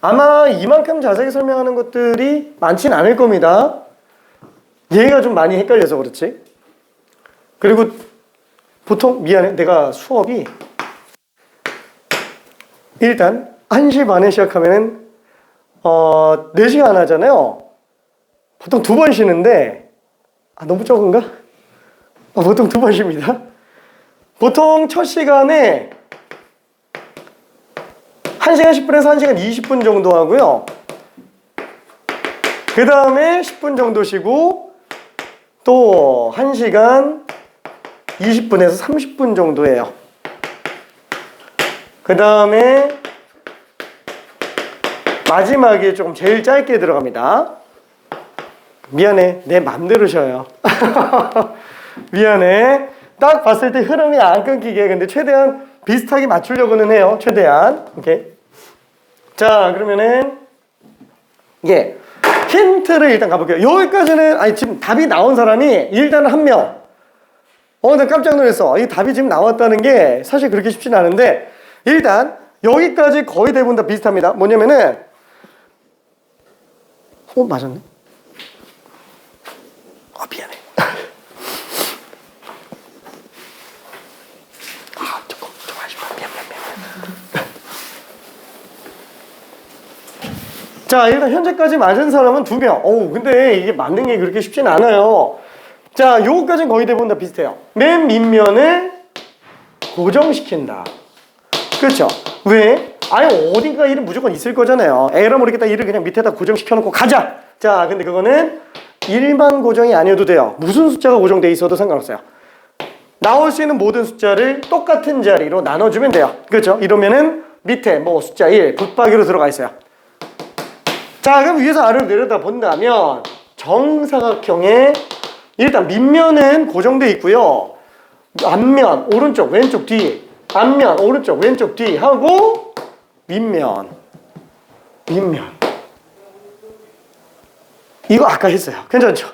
아마 이만큼 자세하게 설명하는 것들이 많진 않을 겁니다. 얘가 좀 많이 헷갈려서 그렇지. 그리고 보통 미안해, 내가 수업이 일단 1시 반에 시작하면은 4시간 하잖아요. 보통 2번 쉬는데 너무 적은가? 보통 2번 쉽니다. 보통 첫 시간에 1시간 10분에서 1시간 20분 정도 하고요. 그 다음에 10분 정도 쉬고 또 1시간 20분에서 30분 정도 해요. 그 다음에 마지막에 조금 제일 짧게 들어갑니다. 미안해, 내 맘대로 쉬어요. 미안해. 딱 봤을 때 흐름이 안 끊기게 근데 최대한 비슷하게 맞추려고는 해요. 최대한. 오케이. 자, 그러면은 예, 힌트를 일단 가볼게요. 여기까지는 지금 답이 나온 사람이 일단 한 명. 나 깜짝 놀랐어. 이 답이 지금 나왔다는 게 사실 그렇게 쉽진 않은데 일단 여기까지 거의 대부분 다 비슷합니다. 뭐냐면은 맞았네. 미안해. 조금 아쉽다. 미안. 자, 일단 현재까지 맞은 사람은 2명. 근데 이게 맞는 게 그렇게 쉽진 않아요. 자, 요거까지는 거의 대부분 다 비슷해요. 맨 밑면을 고정시킨다. 그렇죠? 왜? 어딘가 일은 무조건 있을 거잖아요. 에라 모르겠다. 일을 그냥 밑에다 고정시켜놓고 가자. 자, 근데 그거는 일반 고정이 아니어도 돼요. 무슨 숫자가 고정돼 있어도 상관없어요. 나올 수 있는 모든 숫자를 똑같은 자리로 나눠주면 돼요. 그렇죠? 이러면은 밑에 숫자 1 붙박이로 들어가 있어요. 자, 그럼 위에서 아래로 내려다 본다면 정사각형의 일단 밑면은 고정돼 있고요. 앞면 오른쪽 왼쪽 뒤, 앞면 오른쪽 왼쪽 뒤 하고 윗면 이거 아까 했어요. 괜찮죠?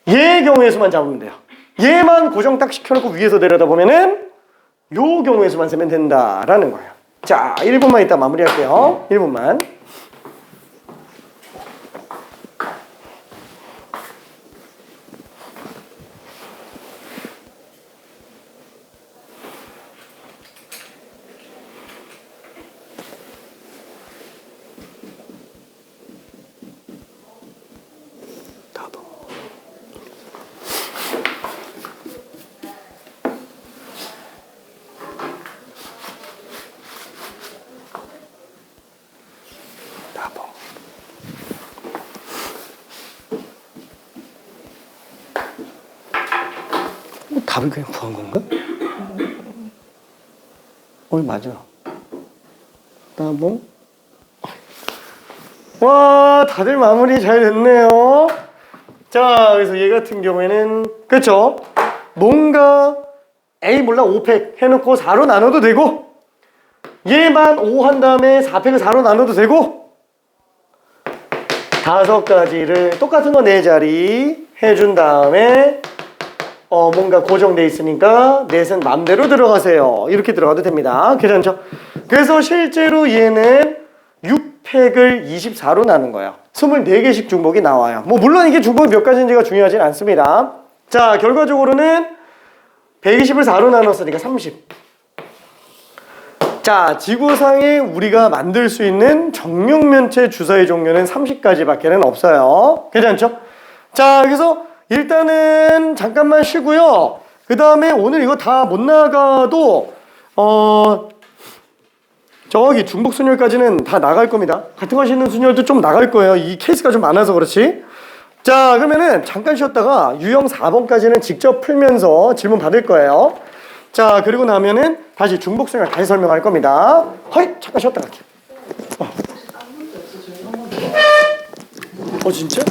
얘 경우에서만 잡으면 돼요. 얘만 고정 딱 시켜놓고 위에서 내려다보면은 요 경우에서만 세면 된다라는 거예요. 자, 1분만 이따 마무리할게요. 1분만. 답을 그냥 구한 건가? 맞아. 따봉. 와, 다들 마무리 잘 됐네요. 자, 그래서 얘 같은 경우에는 그쵸? 뭔가 A 몰라 5팩 해놓고 4로 나눠도 되고 얘만 5 한 다음에 4팩을 4로 나눠도 되고 5가지를 똑같은 거 4자리 해준 다음에 뭔가 고정돼 있으니까 넷은 맘대로 들어가세요. 이렇게 들어가도 됩니다. 괜찮죠? 그래서 실제로 얘는 6팩을 24로 나눈 거예요. 24개씩 중복이 나와요. 물론 이게 중복이 몇 가지인지가 중요하진 않습니다. 자, 결과적으로는 120을 4로 나눴으니까 30. 자, 지구상에 우리가 만들 수 있는 정육면체 주사의 종류는 30가지밖에는 없어요. 괜찮죠? 자, 그래서 일단은 잠깐만 쉬고요. 그 다음에 오늘 이거 다 못 나가도 저기 중복 순열까지는 다 나갈 겁니다. 같은 거 싣는 순열도 좀 나갈 거예요. 이 케이스가 좀 많아서 그렇지. 자, 그러면은 잠깐 쉬었다가 유형 4번까지는 직접 풀면서 질문 받을 거예요. 자, 그리고 나면은 다시 중복 순열 다시 설명할 겁니다. 잠깐 쉬었다 갈게요. 진짜?